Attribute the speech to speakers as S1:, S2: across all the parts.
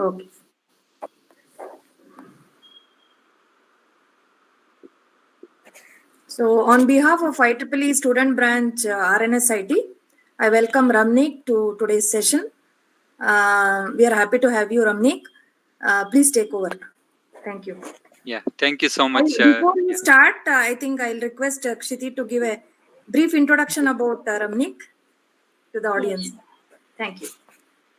S1: Okay. So, on behalf of IEEE Student Branch RNSIT, I welcome Ramnik to today's session. We are happy to have you, Ramnik. Please take over. Thank you.
S2: Yeah, thank you so much.
S1: Before we start, I think I'll request Kshiti to give a brief introduction about Ramnik to the audience.
S3: Yes.
S1: Thank you.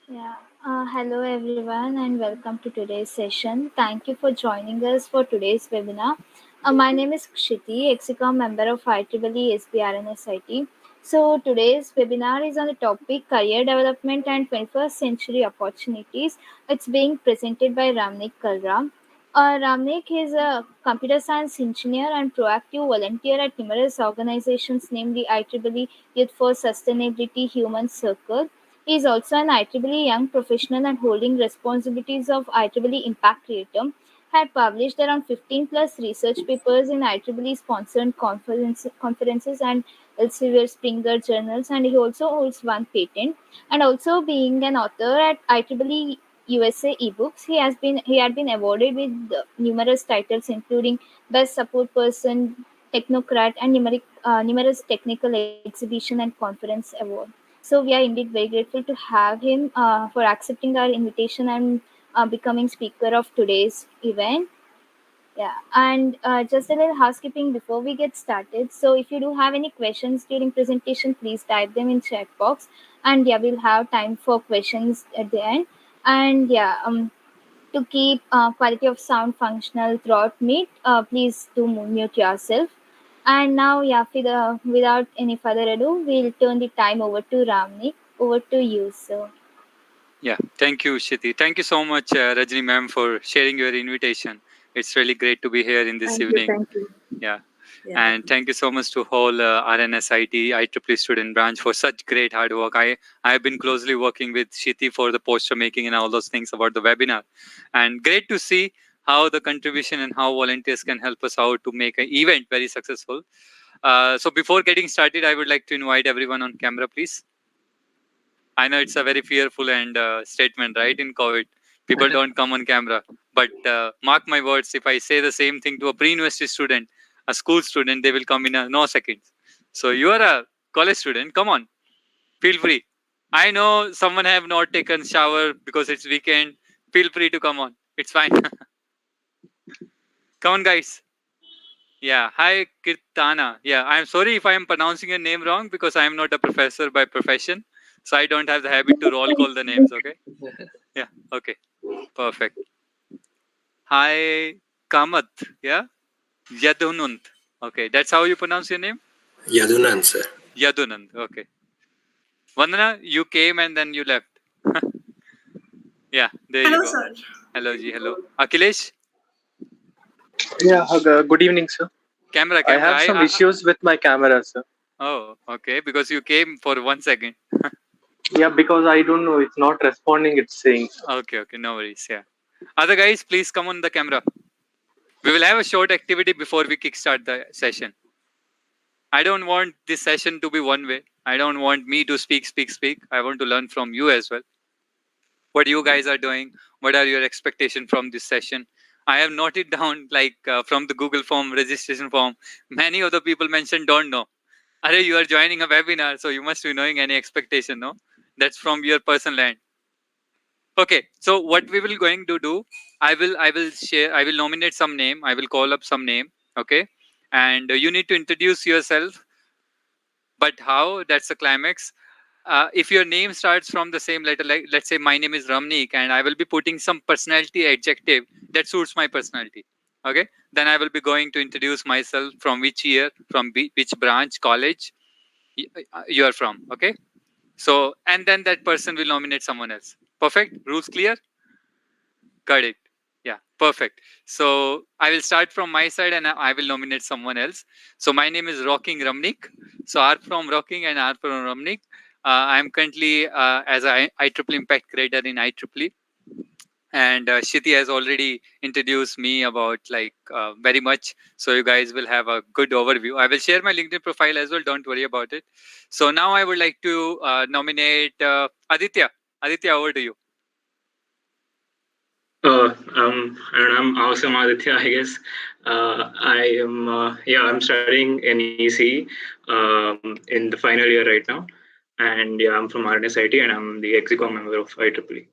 S3: Yeah. Hello, everyone, and welcome to today's session. Thank you for joining us for today's webinar. My name is Kshiti, Execom member of IEEE SBRNSIT. So, today's webinar is on the topic Career Development and 21st Century Opportunities. It's being presented by Ramnik Kalra. Ramnik is a computer science engineer and proactive volunteer at numerous organizations, namely IEEE Youth for Sustainability Human Circle. He is also an IEEE young professional and holding responsibilities of IEEE Impact Creator. Had published around 15 plus research papers in IEEE sponsored conferences and Elsevier Springer journals, and he also holds one patent. And also being an author at IEEE USA eBooks, he had been awarded with numerous titles, including Best Support Person, Technocrat, and numerous technical exhibition and conference awards. So we are indeed very grateful to have him for accepting our invitation and becoming speaker of today's event. Yeah, and just a little housekeeping before we get started. So if you do have any questions during presentation, please type them in chat box, and yeah, we'll have time for questions at the end. And yeah, to keep quality of sound functional throughout meet, please do mute yourself. And now, yeah, without any further ado, we'll turn the time over to Ramnik. Over to you, sir.
S2: Yeah, thank you, Shiti. Thank you so much, Rajni ma'am, for sharing your invitation. It's really great to be here in this evening.
S1: Thank you.
S2: Yeah. And thank you so much to whole RNSIT, IEEE student branch for such great hard work. I have been closely working with Shiti for the poster making and all those things about the webinar. And great to see how the contribution and how volunteers can help us out to make an event very successful. So before getting started, I would like to invite everyone on camera, please. I know it's a very fearful and statement, right? In COVID, people don't come on camera. But mark my words, if I say the same thing to a pre-university student, a school student, they will come in a no seconds. So you are a college student. Come on, feel free. I know someone have not taken shower because it's weekend. Feel free to come on. It's fine. Come on, guys. Yeah. Hi, Kirtana. Yeah, I'm sorry if I am pronouncing your name wrong because I am not a professor by profession. So I don't have the habit to roll call the names. Okay. Yeah. Okay. Perfect. Hi, Kamat. Yeah. Yadunant. Okay. That's how you pronounce your name?
S4: Yadunand, sir.
S2: Yadunand. Okay. Vandana, you came and then you left. Yeah. There you go.
S5: Sir.
S2: Hello, Ji. Hello. Akhilesh?
S5: Yeah, good evening, sir.
S2: Camera.
S5: I have some issues with my camera, sir.
S2: Oh, okay. Because you came for 1 second.
S5: Yeah, because I don't know, it's not responding, it's saying.
S2: Okay. No worries. Yeah. Other guys, please come on the camera. We will have a short activity before we kickstart the session. I don't want this session to be one way. I don't want me to speak. I want to learn from you as well. What you guys are doing. What are your expectations from this session? I have noted down like from the Google form, registration form. Many of the people mentioned don't know. Are you are joining a webinar, so you must be knowing any expectation, no? That's from your personal end. Okay, so what we will going to do, I will nominate some name, I will call up some name, okay? And you need to introduce yourself, but how? That's the climax. If your name starts from the same letter, like let's say my name is Ramnik, and I will be putting some personality adjective that suits my personality. Okay, then I will be going to introduce myself, from which year, from which branch, college you are from. Okay, so and then that person will nominate someone else. Perfect. Rules clear? Got it. Yeah, perfect. So I will start from my side and I will nominate someone else. So my name is Rocking Ramnik. So R from Rocking and R from Ramnik. I am currently as a IEEE Impact Creator in IEEE. And Shiti has already introduced me about like very much. So you guys will have a good overview. I will share my LinkedIn profile as well. Don't worry about it. So now I would like to nominate Aditya. Aditya, over to you.
S4: I'm Awesome Aditya, I guess. I'm studying in EC in the final year right now. And yeah, I'm from RNSIT and I'm the Execom member of IEEE.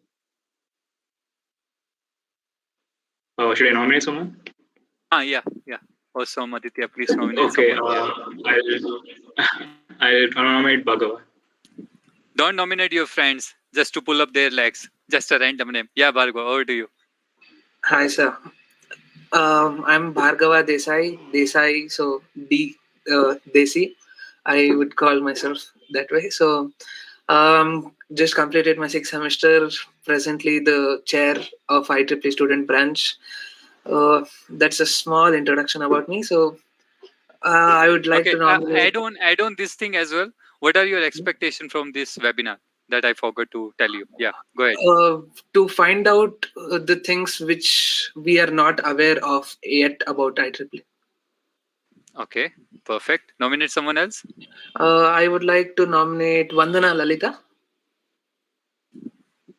S4: Should I nominate someone?
S2: Yeah. Awesome, Aditya. Please nominate
S4: Okay,
S2: someone.
S4: I'll nominate Bhagava.
S2: Don't nominate your friends just to pull up their legs. Just a random name. Yeah, Bhargav, over to you.
S6: Hi, sir. I'm Bhargava Desai, so Desi. I would call myself that way. So, just completed my sixth semester. Presently, the chair of IEEE student branch. That's a small introduction about me. So, I would like
S2: Okay,
S6: to nominate.
S2: add on this thing as well. What are your expectations from this webinar that I forgot to tell you? Yeah, go ahead.
S6: To find out the things which we are not aware of yet about IEEE.
S2: Okay, perfect. Nominate someone else.
S6: I would like to nominate Vandana Lalita.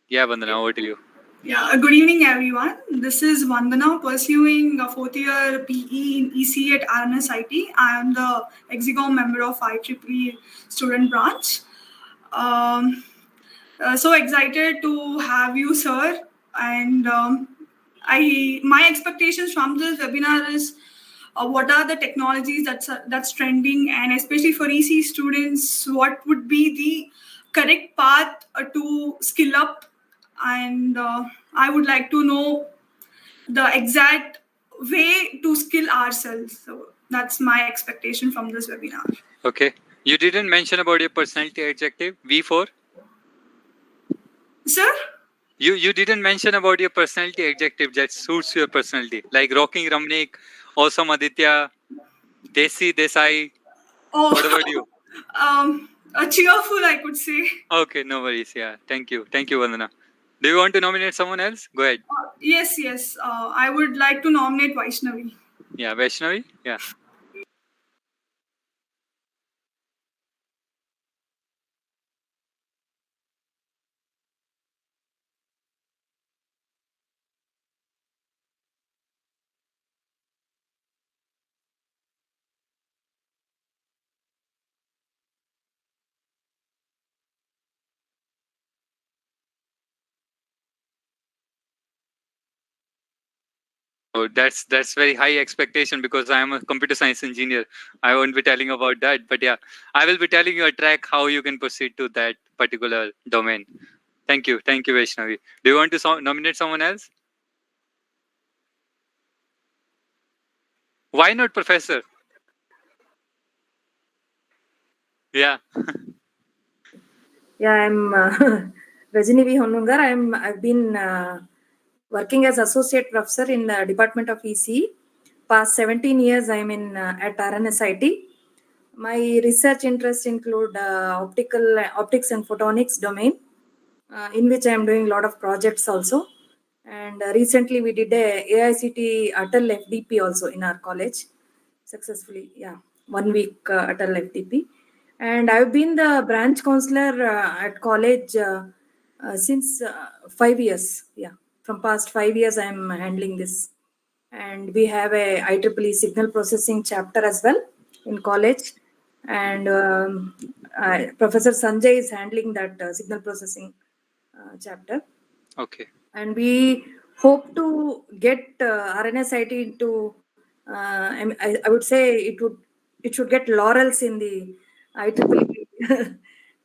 S2: Yeah, Vandana, over to you.
S7: Yeah, good evening, everyone. This is Vandana pursuing a fourth year PE in EC at RNSIT. I am the Execom member of IEEE student branch. So excited to have you, sir. And my expectations from this webinar is what are the technologies that's trending, and especially for EC students, what would be the correct path to skill up, and I would like to know the exact way to skill ourselves. So that's my expectation from this webinar.
S2: Okay. You didn't mention about your personality adjective, V4.
S7: Sir?
S2: You didn't mention about your personality adjective that suits your personality, like rocking Ramnik, awesome Aditya, Desi Desai.
S7: Oh,
S2: What about you?
S7: a cheerful, I could say.
S2: Okay, no worries. Yeah, thank you, Vandana. Do you want to nominate someone else? Go ahead.
S7: Yes. I would like to nominate Vaishnavi.
S2: Yeah, Vaishnavi. Yeah. Oh, that's very high expectation because I am a computer science engineer. I won't be telling about that, but yeah, I will be telling you a track how you can proceed to that particular domain. Thank you, Vaishnavi. Do you want to nominate someone else? Why not Professor? Yeah.
S1: Yeah, I'm Rajini V. Honnungar. I've been working as associate professor in the Department of EC. Past 17 years, I'm in at RNSIT. My research interests include optics and photonics domain, in which I am doing a lot of projects also. And recently, we did a AICT Atal FDP also in our college successfully. Yeah, 1 week Atal FDP. And I've been the branch counselor at college since 5 years. Yeah, from past 5 years, I'm handling this. And we have a IEEE signal processing chapter as well in college. And Professor Sanjay is handling that signal processing chapter.
S2: Okay.
S1: And we hope to get RNSIT into, I would say it should get laurels in the IEEE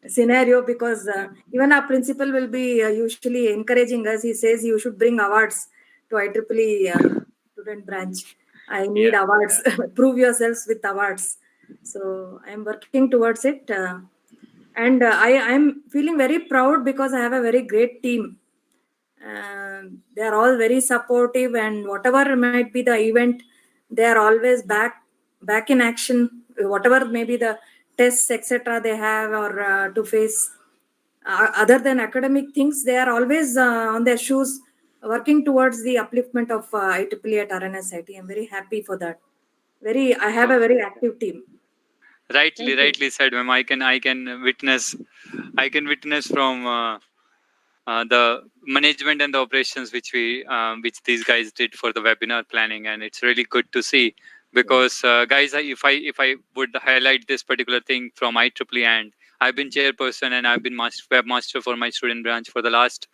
S1: scenario, because even our principal will be usually encouraging us. He says you should bring awards to IEEE student branch. I need awards. Prove yourselves with awards. So I'm working towards it. And I'm feeling very proud because I have a very great team. They are all very supportive, and whatever might be the event, they are always back in action. Whatever maybe the tests, etc., they have or to face, other than academic things, they are always on their shoes, working towards the upliftment of IEEE at RNSIT. I'm very happy for that. I have a very active team.
S2: Rightly said, ma'am. I can witness from the management and the operations which these guys did for the webinar planning, and it's really good to see because guys, if I would highlight this particular thing from IEEE, and I've been chairperson and I've been webmaster for my student branch for the last,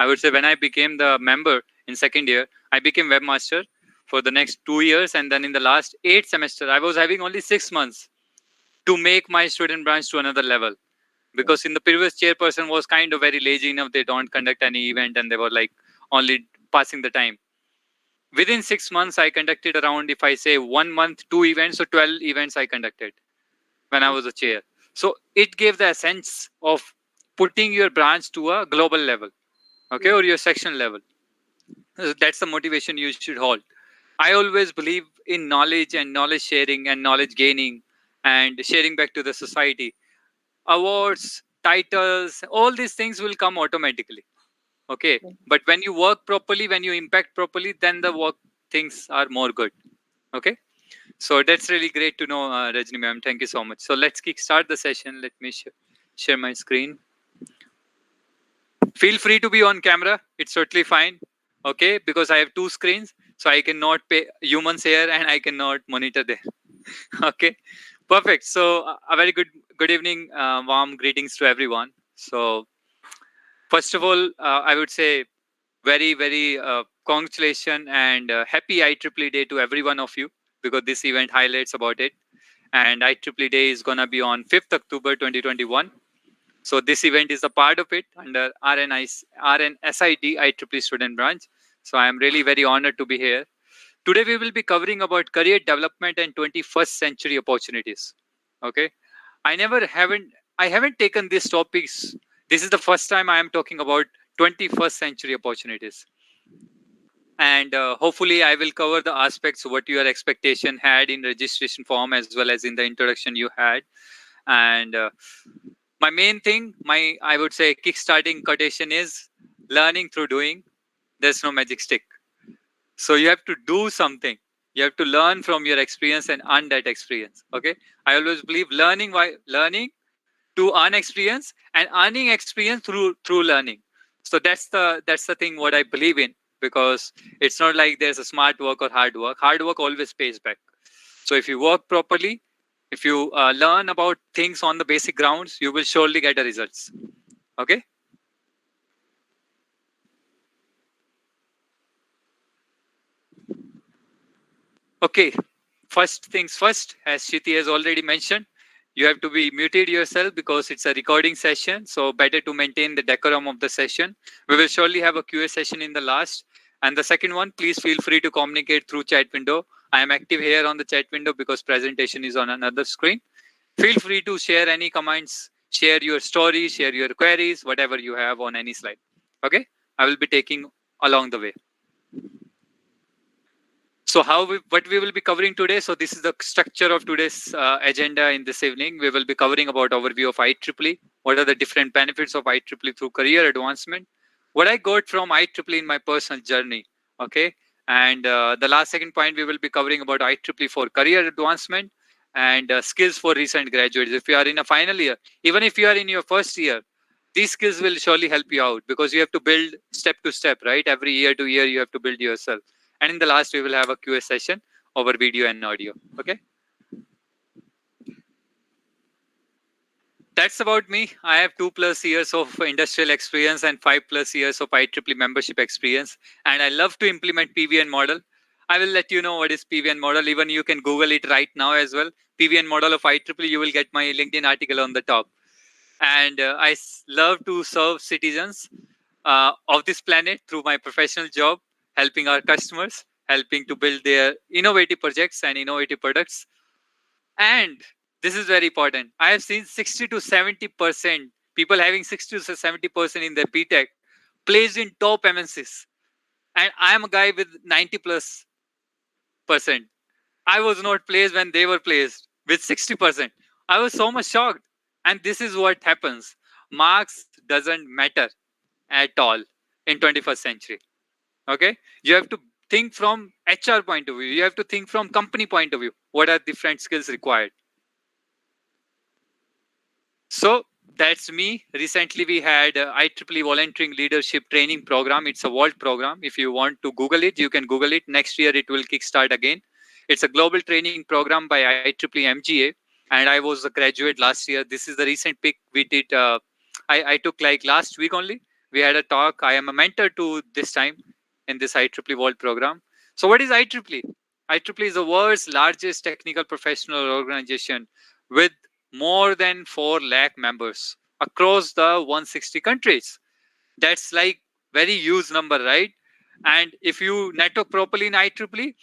S2: I would say, when I became the member in second year, I became webmaster for the next 2 years, and then in the last 8 semester I was having only 6 months to make my student branch to another level, because in the previous chairperson was kind of very lazy enough, they don't conduct any event and they were like only passing the time. Within 6 months I conducted around, if I say 1 month 2 events, so 12 events I conducted when I was a chair. So it gave the sense of putting your branch to a global level, okay, or your section level. That's the motivation you should hold. I always believe in knowledge and knowledge sharing and knowledge gaining and sharing back to the society. Awards, titles, all these things will come automatically. Okay. But when you work properly, when you impact properly, then the work things are more good. Okay. So that's really great to know, Rajni ma'am. Thank you so much. So let's kickstart the session. Let me share my screen. Feel free to be on camera. It's totally fine. Okay. Because I have 2 screens. So I cannot pay humans here and I cannot monitor there. Okay. Perfect. So a very good evening, warm greetings to everyone. So first of all, I would say very congratulations and happy IEEE Day to every one of you, because this event highlights about it. And IEEE Day is gonna be on 5th October 2021. So this event is a part of it under RNSID IEEE Student Branch. So I am really very honored to be here. Today we will be covering about career development and 21st century opportunities. Okay, I haven't taken these topics. This is the first time I am talking about 21st century opportunities, and hopefully I will cover the aspects what your expectation had in registration form as well as in the introduction you had. And my main thing, I would say kickstarting quotation is learning through doing. There's no magic stick. So you have to do something. You have to learn from your experience and earn that experience. Okay. I always believe learning to earn experience and earning experience through learning. So that's the thing what I believe in, because it's not like there's a smart work or hard work. Hard work always pays back. So if you work properly, if you learn about things on the basic grounds, you will surely get the results. Okay. Okay, first things first, as Shiti has already mentioned, you have to be muted yourself because it's a recording session. So better to maintain the decorum of the session. We will surely have a QA session in the last. And the second one, please feel free to communicate through chat window. I am active here on the chat window because presentation is on another screen. Feel free to share any comments, share your stories, share your queries, whatever you have on any slide. Okay, I will be taking along the way. So what we will be covering today. So this is the structure of today's agenda in this evening. We will be covering about overview of IEEE. What are the different benefits of IEEE through career advancement? What I got from IEEE in my personal journey. Okay. And the second point, we will be covering about IEEE for career advancement and skills for recent graduates. If you are in a final year, even if you are in your first year, these skills will surely help you out because you have to build step to step, right? Every year to year, you have to build yourself. And in the last, we will have a QA session over video and audio. Okay. That's about me. I have 2+ years of industrial experience and 5+ years of IEEE membership experience. And I love to implement PVN model. I will let you know what is PVN model. Even you can Google it right now as well. PVN model of IEEE, you will get my LinkedIn article on the top. And I love to serve citizens of this planet through my professional job, helping our customers, helping to build their innovative projects and innovative products. And this is very important. I have seen 60 to 70% people having 60 to 70% in their PTech placed in top MNCs. And I am a guy with 90+%. I was not placed when they were placed with 60%. I was so much shocked. And this is what happens. Marks doesn't matter at all in 21st century. Okay. You have to think from HR point of view. You have to think from company point of view. What are different skills required? So that's me. Recently, we had IEEE Volunteering Leadership Training Program. It's a world program. If you want to Google it, you can Google it. Next year, it will kickstart again. It's a global training program by IEEE MGA, and I was a graduate last year. This is the recent pick we did. I took like last week only. We had a talk. I am a mentor to this time in this IEEE World program. So, what is IEEE? IEEE is the world's largest technical professional organization with more than 4 lakh members across the 160 countries. That's like very huge number, right? And if you network properly in IEEE,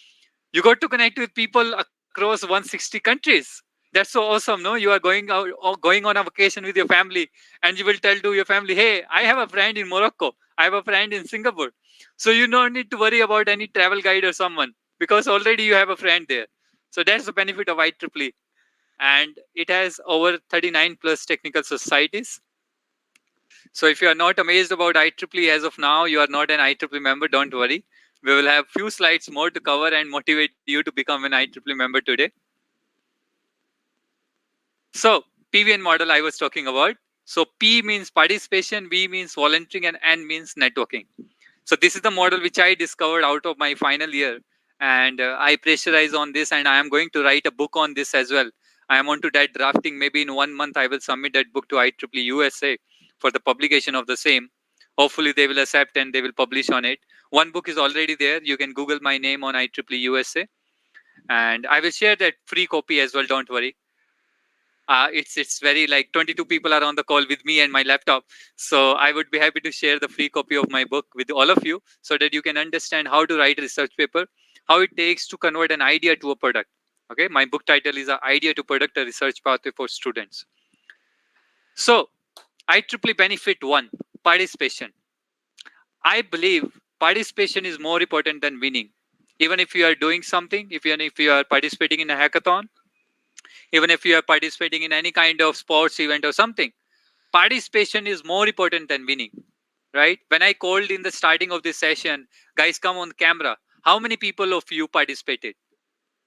S2: you got to connect with people across 160 countries. That's so awesome, no? You are going out or going on a vacation with your family, and you will tell to your family, hey, I have a friend in Morocco, I have a friend in Singapore. So you don't need to worry about any travel guide or someone, because already you have a friend there. So that's the benefit of IEEE. And it has over 39 plus technical societies. So if you are not amazed about IEEE as of now, you are not an IEEE member, don't worry. We will have few slides more to cover and motivate you to become an IEEE member today. So PVN model I was talking about. So P means participation, V means volunteering, and N means networking. So this is the model which I discovered out of my final year, and I pressurize on this, and I am going to write a book on this as well. I am on to that drafting. Maybe in 1 month I will submit that book to IEEE USA for the publication of the same. Hopefully they will accept and they will publish on it. One book is already there. You can Google my name on IEEE USA, and I will share that free copy as well. Don't worry. It's very like 22 people are on the call with me and my laptop. So I would be happy to share the free copy of my book with all of you so that you can understand how to write a research paper, how it takes to convert an idea to a product. Okay, my book title is Idea to Product, a Research Pathway for Students. So IEEE benefit 1, participation. I believe participation is more important than winning. Even if you are doing something, if you are participating in a hackathon, even if you are participating in any kind of sports event or something, participation is more important than winning, right? When I called in the starting of this session, guys, come on camera. How many people of you participated,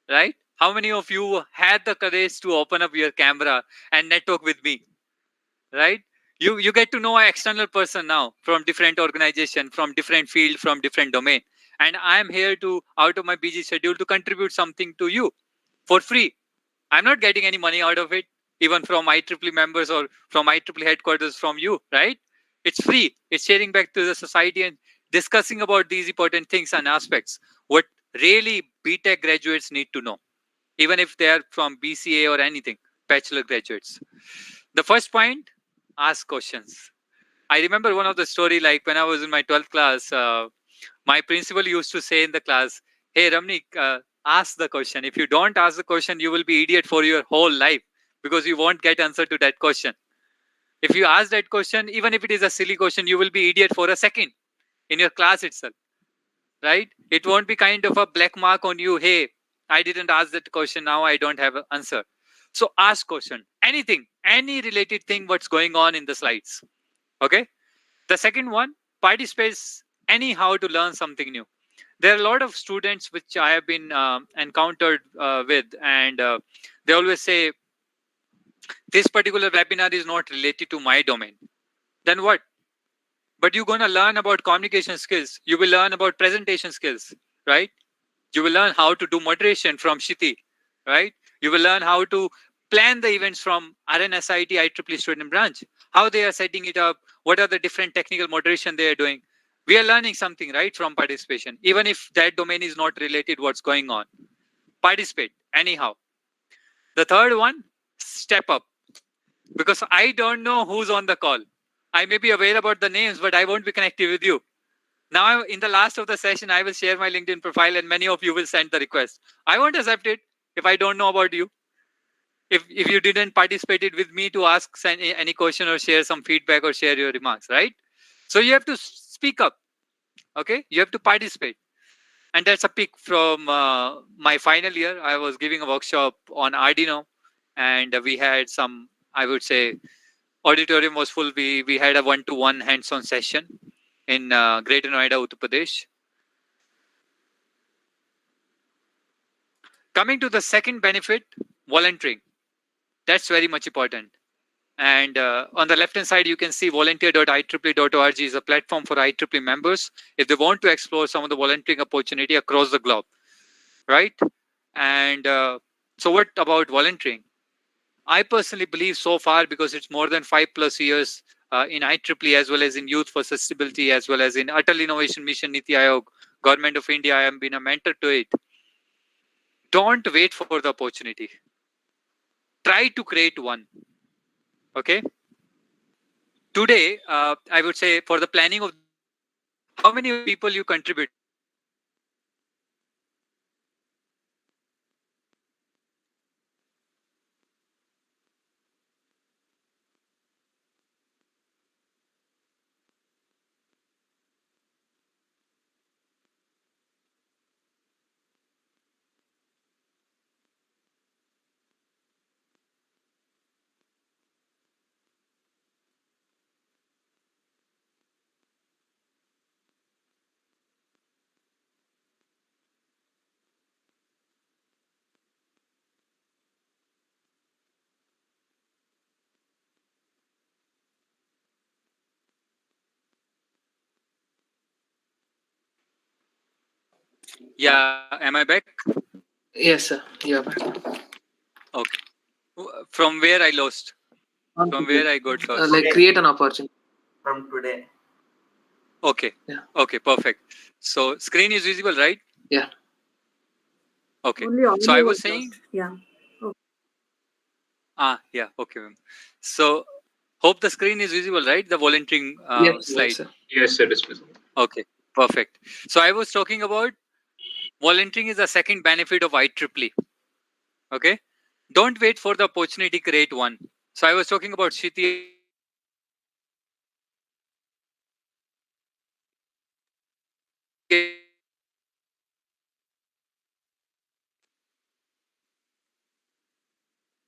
S2: right? How many of you had the courage to open up your camera and network with me, right? You get to know an external person now from different organization, from different field, from different domain. And I am here to, out of my busy schedule, to contribute something to you for free. I'm not getting any money out of it, even from IEEE members or from IEEE headquarters from you, right? It's free. It's sharing back to the society and discussing about these important things and aspects. What really BTech graduates need to know, even if they are from BCA or anything, bachelor graduates. The first point, ask questions. I remember one of the story, like when I was in my 12th class, my principal used to say in the class, hey, Ramnik, ask the question. If you don't ask the question, you will be idiot for your whole life because you won't get answer to that question. If you ask that question, even if it is a silly question, you will be idiot for a second in your class itself, right? It won't be kind of a black mark on you. Hey, I didn't ask that question. Now I don't have an answer. So ask question, anything, any related thing, what's going on in the slides. Okay. The second one, participates anyhow to learn something new. There are a lot of students which I have been encountered with, and they always say, this particular webinar is not related to my domain. Then what? But you're going to learn about communication skills. You will learn about presentation skills, right? You will learn how to do moderation from Shiti, right? You will learn how to plan the events from RNSIT IEEE student branch, how they are setting it up, what are the different technical moderation they are doing. We are learning something, right, from participation, even if that domain is not related what's going on. Participate anyhow. The third one, step up. Because I don't know who's on the call. I may be aware about the names, but I won't be connected with you. Now, in the last of the session, I will share my LinkedIn profile and many of you will send the request. I won't accept it if I don't know about you. If you didn't participate with me to ask any question or share some feedback or share your remarks, right? So you have to speak up, okay? You have to participate. And that's a pick from my final year. I was giving a workshop on Arduino and we had some, I would say, auditorium was full. We had a one-to-one hands-on session in Greater Noida, Uttar Pradesh. Coming to the second benefit, volunteering. That's very much important. And on the left hand side, you can see volunteer.ieee.org is a platform for IEEE members if they want to explore some of the volunteering opportunity across the globe, right? And so what about volunteering? I personally believe so far, because it's more than 5+ years in IEEE, as well as in Youth for Sustainability, as well as in Atal Innovation Mission, Niti Aayog, Government of India, I have been a mentor to it. Don't wait for the opportunity. Try to create one. Okay. Today, I would say for the planning of how many people you contribute. Yeah, am I back?
S6: Yes, sir. Yeah.
S2: Okay. From where I lost? From where I got lost?
S6: Like create an opportunity.
S8: From today.
S2: Okay.
S6: Yeah.
S2: Okay, perfect. So screen is visible, right?
S6: Yeah.
S2: Okay.
S1: Only
S2: So I
S1: audio
S2: was saying,
S1: lost. Yeah.
S2: yeah, okay, ma'am. So hope the screen is visible, right? The volunteering
S6: Yes,
S2: slide.
S6: yes, sir.
S4: Yes, sir, it is visible.
S2: Okay, perfect. So I was talking about volunteering is the second benefit of IEEE. Okay. Don't wait for the opportunity, create one. So I was talking about Shiti.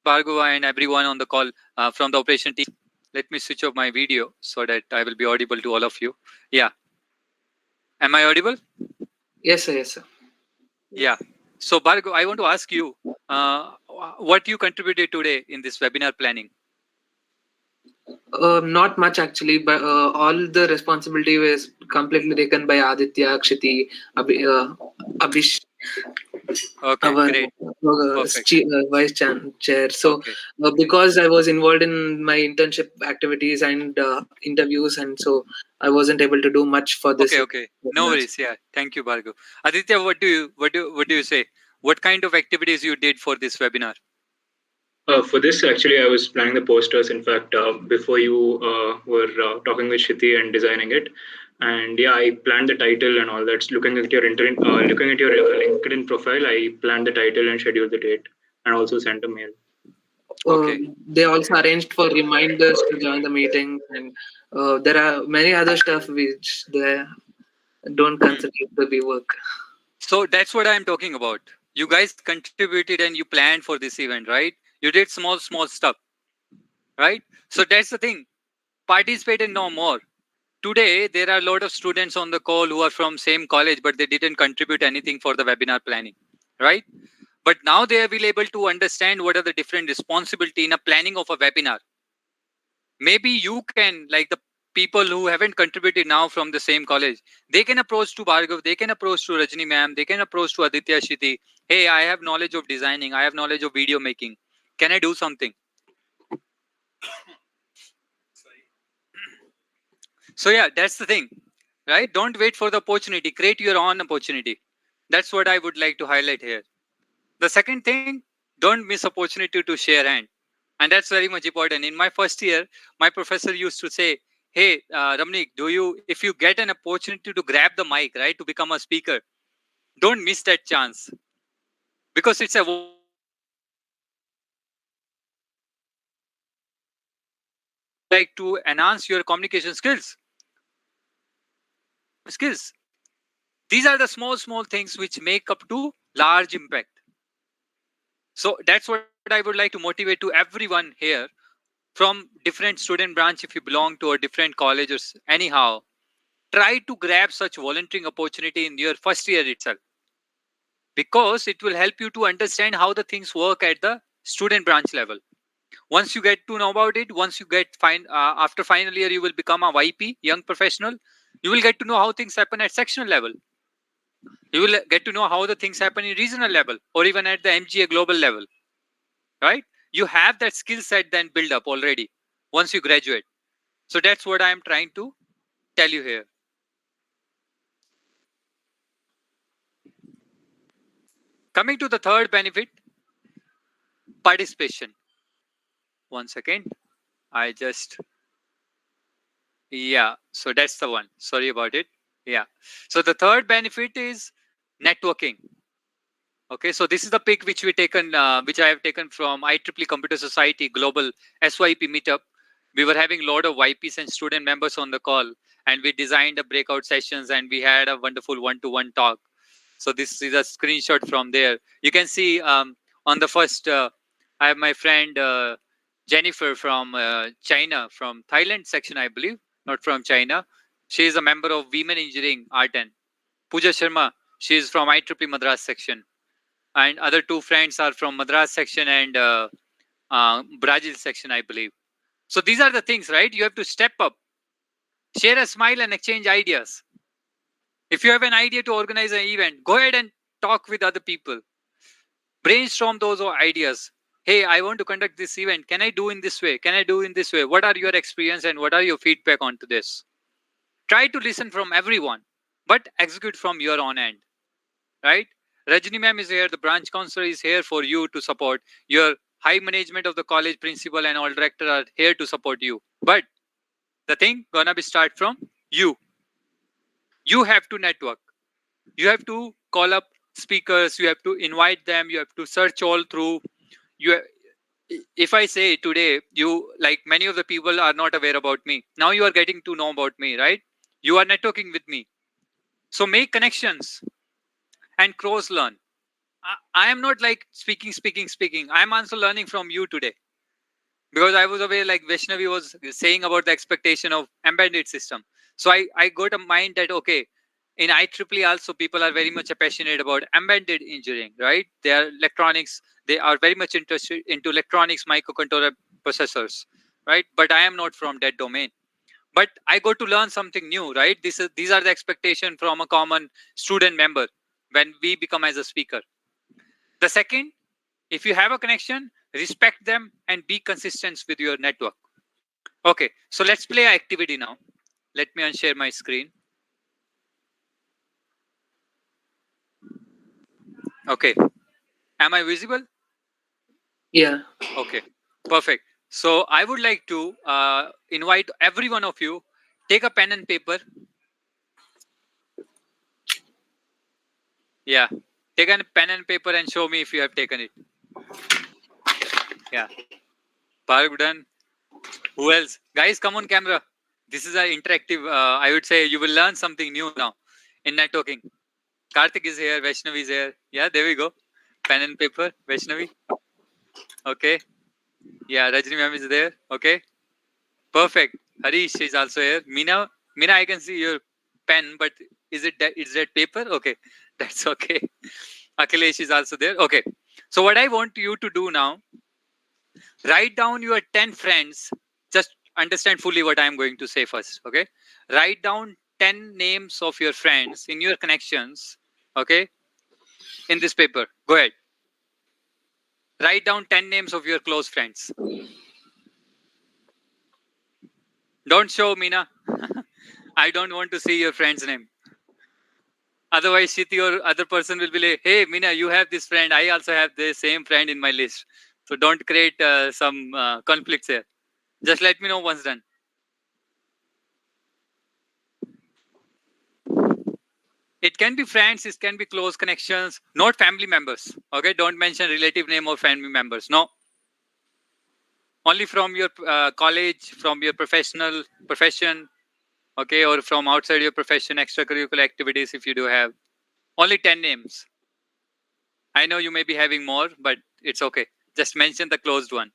S2: Bhargava and everyone on the call from the operation team. Let me switch off my video so that I will be audible to all of you. Yeah. Am I audible?
S6: Yes, sir. Yes, sir.
S2: Yeah. So Bhargava, I want to ask you what you contributed today in this webinar planning.
S6: Not much actually, but all the responsibility was completely taken by Aditya, Kshiti, Abhish,
S2: Okay,
S6: our
S2: great. Perfect.
S6: vice chair. So,
S2: Okay.
S6: because I was involved in my internship activities and interviews, and so I wasn't able to do much for this.
S2: Okay. No worries. Yeah. Thank you, Bhargav. Aditya, what do you say? What kind of activities you did for this webinar?
S4: For this, actually, I was planning the posters. In fact, before you were talking with Shiti and designing it, and yeah, I planned the title and all that. Looking at your LinkedIn profile, I planned the title and scheduled the date, and also sent a mail.
S2: Okay.
S6: They also arranged for reminders to join the meeting, and there are many other stuff which they don't consider to be work.
S2: So that's what I'm talking about. You guys contributed and you planned for this event, right? You did small stuff, right? So that's the thing. Participate and know more. Today, there are a lot of students on the call who are from same college, but they didn't contribute anything for the webinar planning, right? But now they will be able to understand what are the different responsibility in a planning of a webinar. Maybe you can, like the people who haven't contributed now from the same college, they can approach to Bhargav, they can approach to Rajni ma'am, they can approach to Aditya Shiti. Hey, I have knowledge of designing, I have knowledge of video making. Can I do something? So yeah, that's the thing, right? Don't wait for the opportunity, create your own opportunity. That's what I would like to highlight here. The second thing, don't miss opportunity to share hand. And that's very much important. In my first year, my professor used to say, hey, Ramnik, if you get an opportunity to grab the mic, right, to become a speaker, don't miss that chance. Because it's a like to enhance your communication skills. These are the small things which make up to large impact. So that's what I would like to motivate to everyone here from different student branch. If you belong to a different college or anyhow, try to grab such volunteering opportunity in your first year itself, because it will help you to understand how the things work at the student branch level. Once you get to know about it, once you get after final year, you will become a YP, young professional. You will get to know how things happen at sectional level. You will get to know how the things happen in regional level or even at the MGA global level, right? You have that skill set then build up already once you graduate. So that's what I am trying to tell you here. Coming to the third benefit, participation. One second. Yeah, so that's the one. Sorry about it. Yeah. So the third benefit is networking. Okay, so this is the pic which which I have taken from IEEE Computer Society Global SYP meetup. We were having a lot of YPs and student members on the call, and we designed a breakout sessions, and we had a wonderful one-to-one talk. So this is a screenshot from there. You can see on the first, I have my friend Jennifer from China, from Thailand section, I believe, not from China. She is a member of Women Engineering Art and Pooja Sharma. She is from IEEE Madras section. And other two friends are from Madras section and Brazil section, I believe. So these are the things, right? You have to step up, share a smile and exchange ideas. If you have an idea to organize an event, go ahead and talk with other people. Brainstorm those ideas. Hey, I want to conduct this event. Can I do in this way? Can I do in this way? What are your experience and what are your feedback onto this? Try to listen from everyone, but execute from your own end, right? Rajni ma'am is here. The branch counselor is here for you to support. Your high management of the college principal and all director are here to support you. But the thing gonna be start from you. You have to network. You have to call up speakers. You have to invite them. You have to search all through. If I say today, you like many of the people are not aware about me. Now you are getting to know about me, right? You are networking with me. So make connections and cross learn. I am not like speaking. I am also learning from you today. Because I was aware, like Vaishnavi was saying about the expectation of embedded system. So I got a mind that, okay, in IEEE also people are very much passionate about embedded engineering, right? They are electronics. They are very much interested into electronics, microcontroller processors, right? But I am not from that domain. But I got to learn something new, right? These are the expectation from a common student member when we become as a speaker. The second, if you have a connection, respect them and be consistent with your network. Okay, so let's play an activity now. Let me unshare my screen. Okay, am I visible?
S6: Yeah.
S2: Okay, perfect. So I would like to invite every one of you, take a pen and paper. Yeah, take a pen and paper and show me if you have taken it. Yeah, Parag done. Who else? Guys, come on camera. This is an interactive, I would say you will learn something new now in networking. Karthik is here, Vaishnavi is here. Yeah, there we go. Pen and paper, Vaishnavi. Okay. Yeah, Rajni ma'am is there. Okay. Perfect. Harish is also here. Meena, I can see your pen, but is that paper? Okay. That's okay. Akhilesh is also there. Okay. So what I want you to do now, write down your 10 friends. Just understand fully what I'm going to say first. Okay. Write down 10 names of your friends in your connections. Okay. In this paper. Go ahead. Write down 10 names of your close friends. Don't show, Meena. I don't want to see your friend's name. Otherwise, Shiti or other person will be like, hey, Meena, you have this friend. I also have the same friend in my list. So don't create some conflicts here. Just let me know once done. It can be friends, it can be close connections, not family members. Okay, don't mention relative name or family members. No. Only from your college, from your profession, okay, or from outside your profession, extracurricular activities if you do have. Only 10 names. I know you may be having more, but it's okay. Just mention the closed one.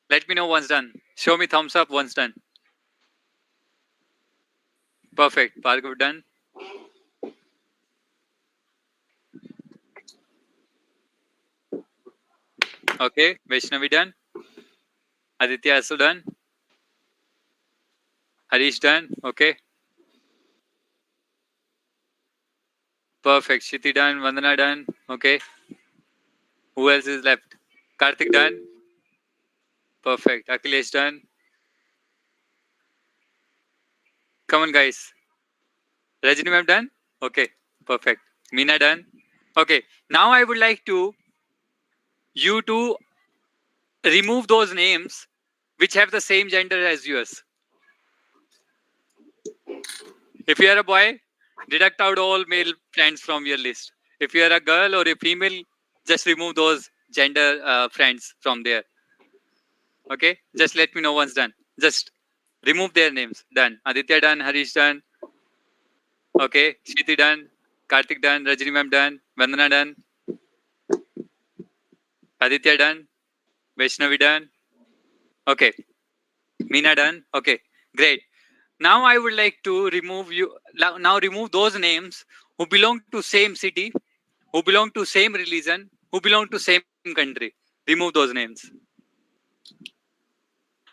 S2: Let me know once done. Show me thumbs up once done. Perfect. Bhargav done. Okay, Vaishnavi done. Aditya also done. Harish done. Okay. Perfect. Shiti done. Vandana done. Okay. Who else is left? Karthik done. Perfect. Akhilesh done. Come on, guys. Rajini ma'am done. Okay. Perfect. Meena done. Okay. Now I would like you to remove those names which have the same gender as yours. If you are a boy, deduct out all male friends from your list. If you are a girl or a female, just remove those gender friends from there. Okay, just let me know once done. Just remove their names. Done. Aditya done. Harish done. Okay, Shiti done. Karthik done. Rajini ma'am done. Vandana done. Aditya done. Vaishnavi done. Okay, Meena done. Okay, great. Now I would like to remove those names who belong to same city, who belong to same religion, who belong to same country. Remove those names.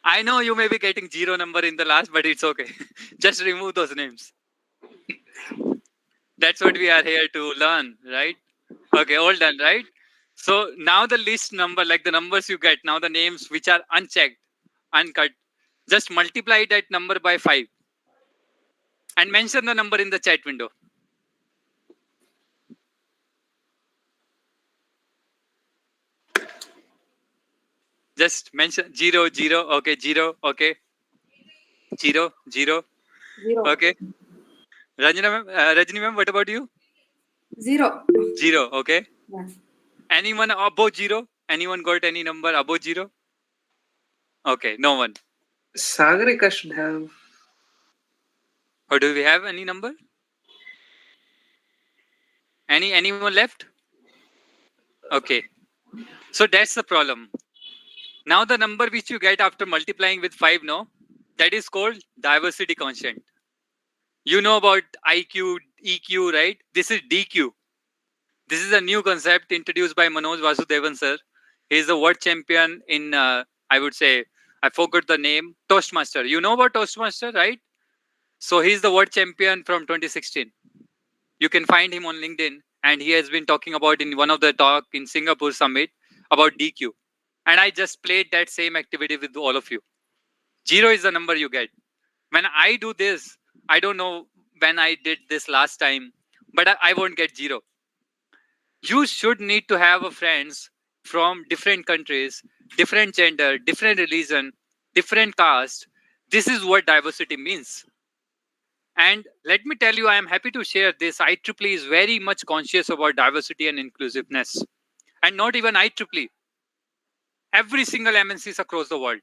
S2: I know you may be getting 0 number in the last, but it's okay. Just remove those names. That's what we are here to learn, right? Okay, all done, right? So now the list number, like the numbers you get, now the names which are unchecked, uncut, just multiply that number by 5 and mention the number in the chat window. Just mention 0, 0, okay, 0, okay. 0, 0,
S1: 0.
S2: okay. Rajini ma'am, what about you?
S1: 0.
S2: 0, okay.
S1: Yeah.
S2: Anyone above 0? Anyone got any number above 0? Okay, no one.
S6: Sagarika should have.
S2: Or do we have any number? Anyone left? Okay. So that's the problem. Now the number which you get after multiplying with 5, no? That is called diversity quotient. You know about IQ, EQ, right? This is DQ. This is a new concept introduced by Manoj Vasudevan sir. He is the world champion in, I would say, I forgot the name, Toastmaster. You know about Toastmaster, right? So he's the world champion from 2016. You can find him on LinkedIn, and he has been talking about in one of the talk in Singapore summit about DQ. And I just played that same activity with all of you. 0 is the number you get. When I do this, I don't know when I did this last time, but I won't get 0. You should need to have a friends from different countries, different gender, different religion, different caste. This is what diversity means. And let me tell you, I am happy to share this. IEEE is very much conscious about diversity and inclusiveness. And not even IEEE. Every single MNCs across the world.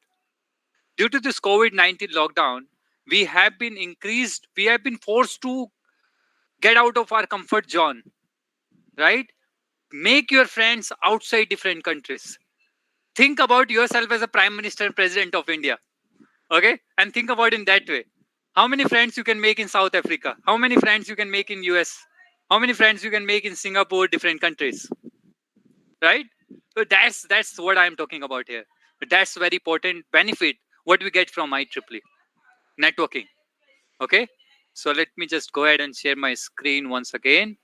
S2: Due to this COVID-19 lockdown, we have been forced to get out of our comfort zone, right? Make your friends outside different countries. Think about yourself as a Prime Minister and President of India, okay? And think about in that way. How many friends you can make in South Africa? How many friends you can make in US? How many friends you can make in Singapore, different countries, right? So that's what I'm talking about here. That's very important benefit what we get from IEEE, networking, okay? So let me just go ahead and share my screen once again.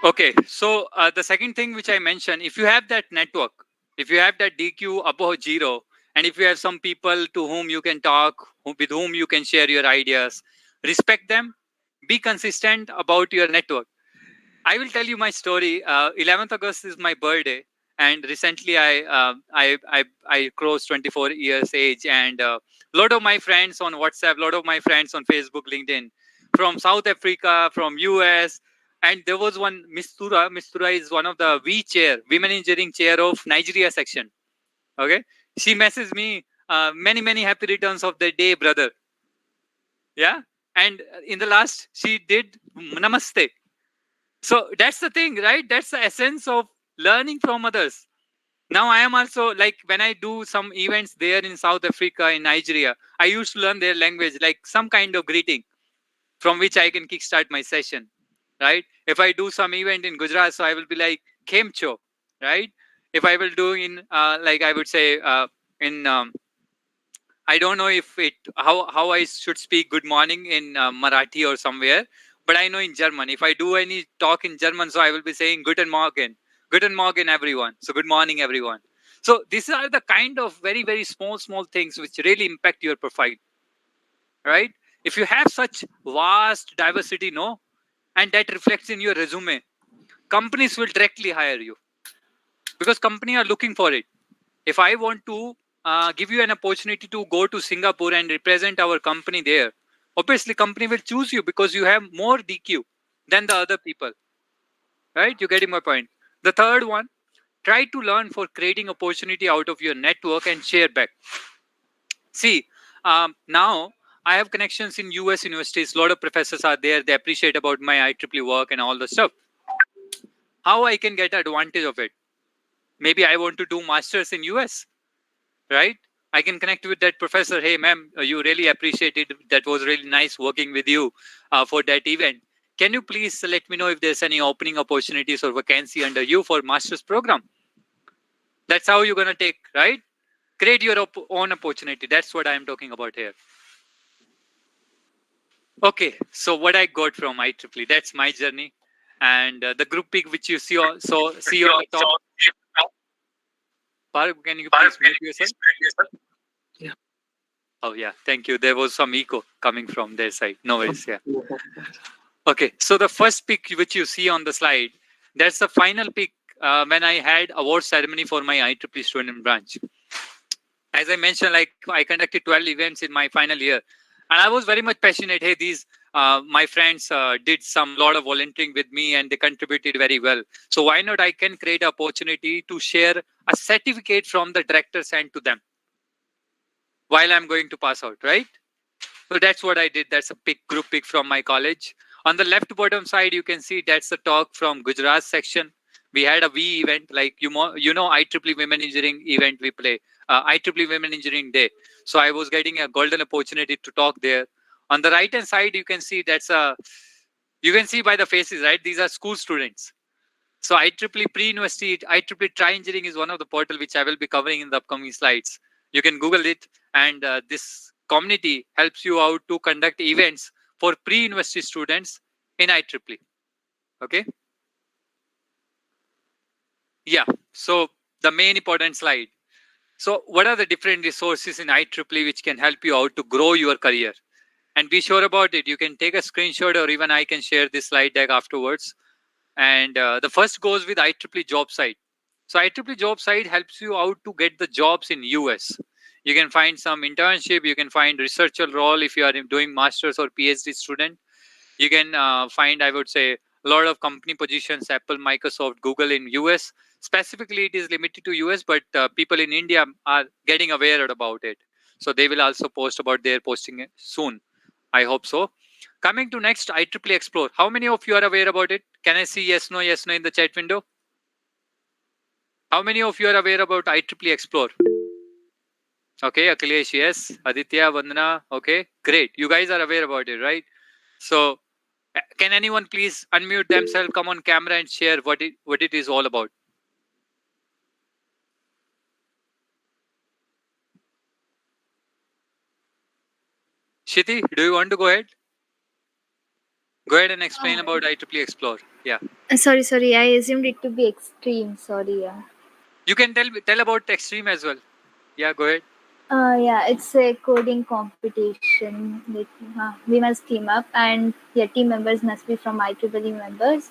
S2: Okay, so the second thing which I mentioned, if you have that network, if you have that DQ above 0, and if you have some people to whom you can talk, with whom you can share your ideas, respect them, be consistent about your network. I will tell you my story. 11th August is my birthday, and recently I crossed 24 years age, and a lot of my friends on WhatsApp, lot of my friends on Facebook, LinkedIn, from South Africa, from US, and there was one Mistura. Mistura is one of the women engineering chair of Nigeria section. Okay, she messaged me, many happy returns of the day, brother. Yeah, and in the last she did namaste. So that's the thing, right? That's the essence of learning from others. Now I am also, like, when I do some events there in South Africa, in Nigeria, I used to learn their language, like some kind of greeting from which I can kickstart my session, right? If I do some event in Gujarat, so I will be like Kemcho, right? If I will do in like I would say in I don't know if it how I should speak good morning in Marathi or somewhere, but I know in German. If I do any talk in German, so I will be saying Guten Morgen, everyone. So good morning, everyone. So these are the kind of very small things which really impact your profile, right? If you have such vast diversity, no, and that reflects in your resume, companies will directly hire you because company are looking for it. If I want to give you an opportunity to go to Singapore and represent our company there, obviously company will choose you because you have more DQ than the other people, right? You getting my point? The third one, try to learn for creating opportunity out of your network and share back. See, now I have connections in US universities. A lot of professors are there. They appreciate about my IEEE work and all the stuff. How I can get advantage of it? Maybe I want to do masters in US, right? I can connect with that professor. Hey, ma'am, you really appreciated. That was really nice working with you for that event. Can you please let me know if there's any opening opportunities or vacancy under you for master's program? That's how you're gonna take, right? Create your own opportunity. That's what I'm talking about here. Okay, so what I got from IEEE, that's my journey, and the group pic which you see on the top. Parag, can you please mute yourself?
S6: Yeah.
S2: Oh yeah, thank you. There was some echo coming from their side. No worries. Yeah. Okay, so the first pic which you see on the slide, that's the final pic when I had award ceremony for my IEEE student branch. As I mentioned, like I conducted 12 events in my final year, and I was very much passionate. Hey, these my friends did some lot of volunteering with me, and they contributed very well. So why not I can create an opportunity to share a certificate from the director sent to them while I'm going to pass out, right? So that's what I did. That's a group pic from my college. On the left bottom side, you can see that's the talk from Gujarat section. We had a V event, like you know, IEEE Women Engineering event we play, IEEE Women Engineering Day. So I was getting a golden opportunity to talk there. On the right hand side, you can see you can see by the faces, right? These are school students. So IEEE pre-university, IEEE Tri-Engineering is one of the portal which I will be covering in the upcoming slides. You can Google it, and this community helps you out to conduct events for pre-university students in IEEE. Okay. Yeah. So the main important slide. So what are the different resources in IEEE which can help you out to grow your career? And be sure about it. You can take a screenshot, or even I can share this slide deck afterwards. And the first goes with IEEE job site. So IEEE job site helps you out to get the jobs in US. You can find some internship. You can find researcher role if you are doing master's or PhD student. You can find, I would say, a lot of company positions, Apple, Microsoft, Google in US. Specifically, it is limited to US, but people in India are getting aware about it. So they will also post about their posting soon. I hope so. Coming to next, IEEE Explore. How many of you are aware about it? Can I see yes, no in the chat window? How many of you are aware about IEEE Explore? Okay, Akhilesh, yes. Aditya, Vandana, okay, great. You guys are aware about it, right? So can anyone please unmute themselves, come on camera and share what it is all about? Shiti, do you want to go ahead? Go ahead and explain about IEEE Explore. Yeah.
S3: Sorry. I assumed it to be extreme. Sorry. Yeah.
S2: You can tell about Extreme as well. Yeah, go ahead.
S3: Yeah, it's a coding competition. We must team up, and team members must be from IEEE members.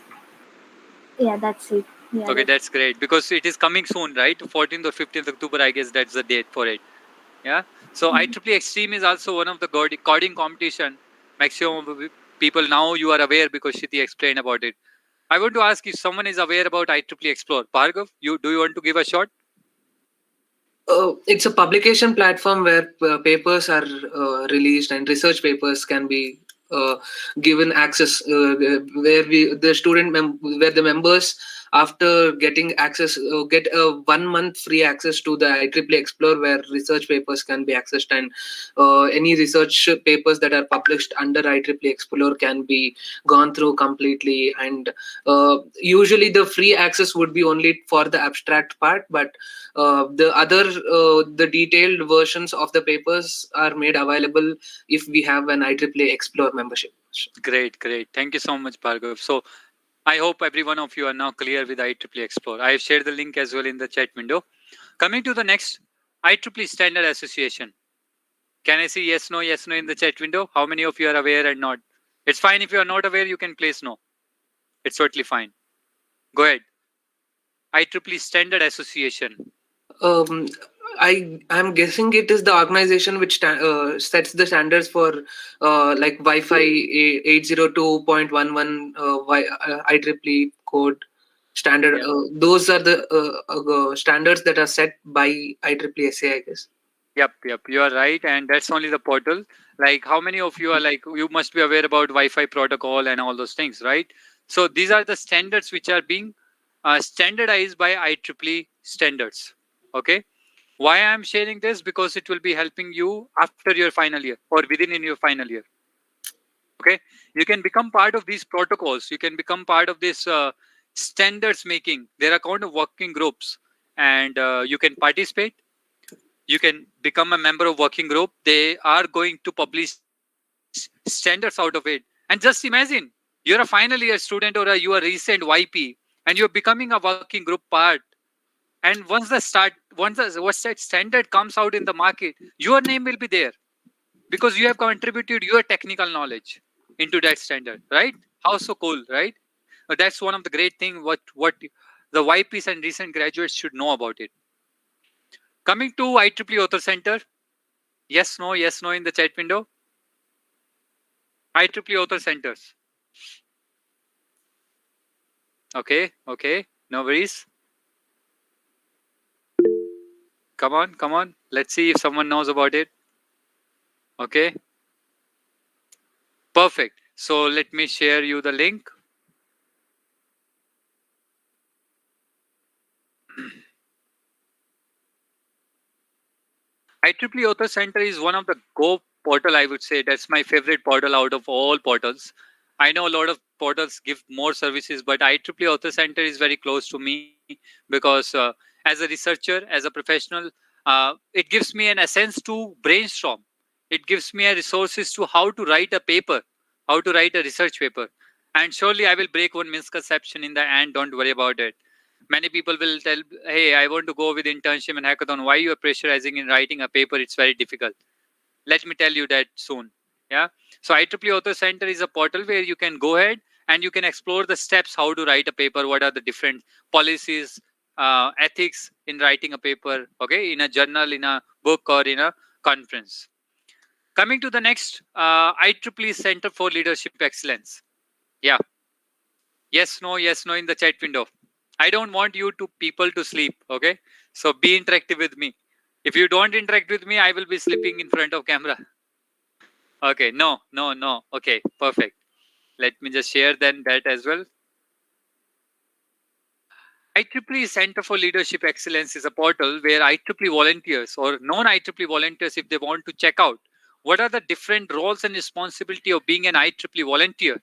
S3: Yeah, that's it. Yeah,
S2: Okay, that's great because it is coming soon, right? 14th or 15th October, I guess that's the date for it. Yeah. So IEEE Extreme is also one of the coding competition. Maximum people now you are aware because Shiti explained about it. I want to ask if someone is aware about IEEE Explore. Bhargav, do you want to give a shot?
S6: It's a publication platform where papers are released and research papers can be given access, where the members after getting access, get a 1 month free access to the IEEE Explore, where research papers can be accessed, and any research papers that are published under IEEE Explore can be gone through completely. And usually the free access would be only for the abstract part, but the detailed versions of the papers are made available if we have an IEEE Explore membership.
S2: Great, great. Thank you so much, Bhargav. So I hope every one of you are now clear with IEEE Explore. I have shared the link as well in the chat window. Coming to the next, IEEE Standard Association. Can I see yes, no in the chat window? How many of you are aware and not? It's fine if you are not aware, you can place no. It's totally fine. Go ahead. IEEE Standard Association.
S6: I'm guessing it is the organization which sets the standards for like Wi-Fi 802.11 IEEE code standard.
S2: Yeah.
S6: Those are the standards that are set by IEEE SA, I guess.
S2: Yep, you are right, and that's only the portal. Like, how many of you are like, you must be aware about Wi-Fi protocol and all those things, right? So these are the standards which are being standardized by IEEE standards. Okay. Why I'm sharing this? Because it will be helping you after your final year or within in your final year. Okay, you can become part of these protocols. You can become part of this standards making. There are kind of working groups, and you can participate. You can become a member of working group. They are going to publish standards out of it. And just imagine, you're a final year student or you are recent YP, and you're becoming a working group part. And once the standard comes out in the market, your name will be there because you have contributed your technical knowledge into that standard, right? How so cool, right? That's one of the great thing what the YPs and recent graduates should know about it. Coming to IEEE Author Center, yes, no in the chat window. IEEE Author Centers. Okay, no worries. Come on. Let's see if someone knows about it. Okay. Perfect. So let me share you the link. IEEE Author Center is one of the Go portal, I would say. That's my favorite portal out of all portals. I know a lot of portals give more services, but IEEE Author Center is very close to me because as a researcher, as a professional, it gives me an essence to brainstorm. It gives me a resources to how to write a paper, how to write a research paper. And surely I will break one misconception in the end. Don't worry about it. Many people will tell, hey, I want to go with internship and hackathon. Why you are pressurizing in writing a paper? It's very difficult. Let me tell you that soon. Yeah. So IEEE Author Center is a portal where you can go ahead and you can explore the steps how to write a paper. What are the different policies, ethics in writing a paper? Okay, in a journal, in a book, or in a conference. Coming to the next, IEEE Center for Leadership Excellence. Yeah. Yes, no in the chat window. I don't want you people to sleep. Okay, so be interactive with me. If you don't interact with me, I will be sleeping in front of camera. Okay, no. Okay, perfect. Let me just share then that as well. IEEE Center for Leadership Excellence is a portal where IEEE volunteers or non-IEEE volunteers, if they want to check out what are the different roles and responsibility of being an IEEE volunteer.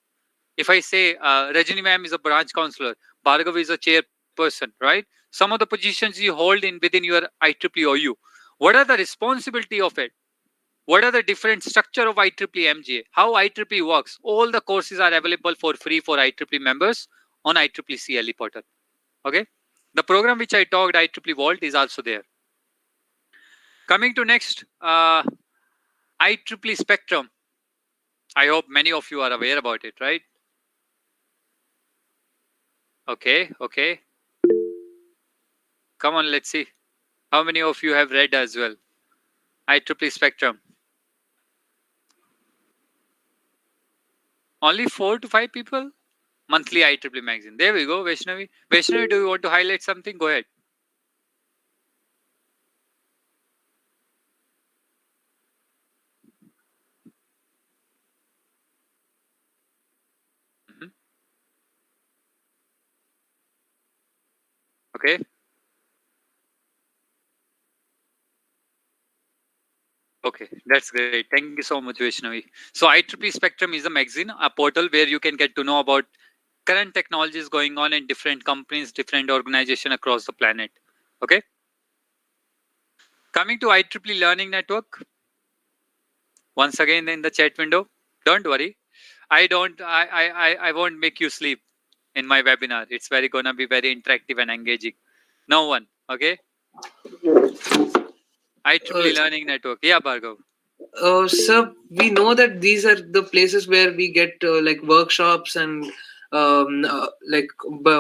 S2: If I say Rajini ma'am is a branch counselor, Bhargav is a chairperson, right? Some of the positions you hold in within your IEEE OU. What are the responsibility of it? What are the different structure of IEEE MGA? How IEEE works? All the courses are available for free for IEEE members on IEEE CLE portal. Okay. The program which I talked, IEEE Vault, is also there. Coming to next, IEEE Spectrum. I hope many of you are aware about it, right? Okay. Come on, let's see. How many of you have read as well? IEEE Spectrum. Only 4 to 5 people? Monthly IEEE magazine. There we go, Vaishnavi. Vaishnavi, do you want to highlight something? Go ahead. Okay. Okay, that's great. Thank you so much, Vaishnavi. So IEEE Spectrum is a magazine, a portal where you can get to know about current technologies going on in different companies, different organizations across the planet. Okay. Coming to IEEE Learning Network, once again in the chat window. Don't worry, I won't make you sleep in my webinar. It's very gonna be very interactive and engaging. No one. Okay. IEEE Learning Network. Yeah, Bhargav.
S6: Sir, we know that these are the places where we get like workshops and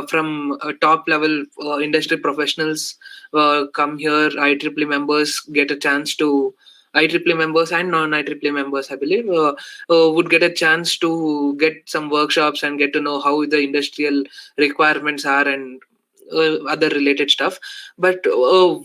S6: from top level industry professionals come here. IEEE members get a chance to IEEE members and non-IEEE members, I believe, would get a chance to get some workshops and get to know how the industrial requirements are and other related stuff. But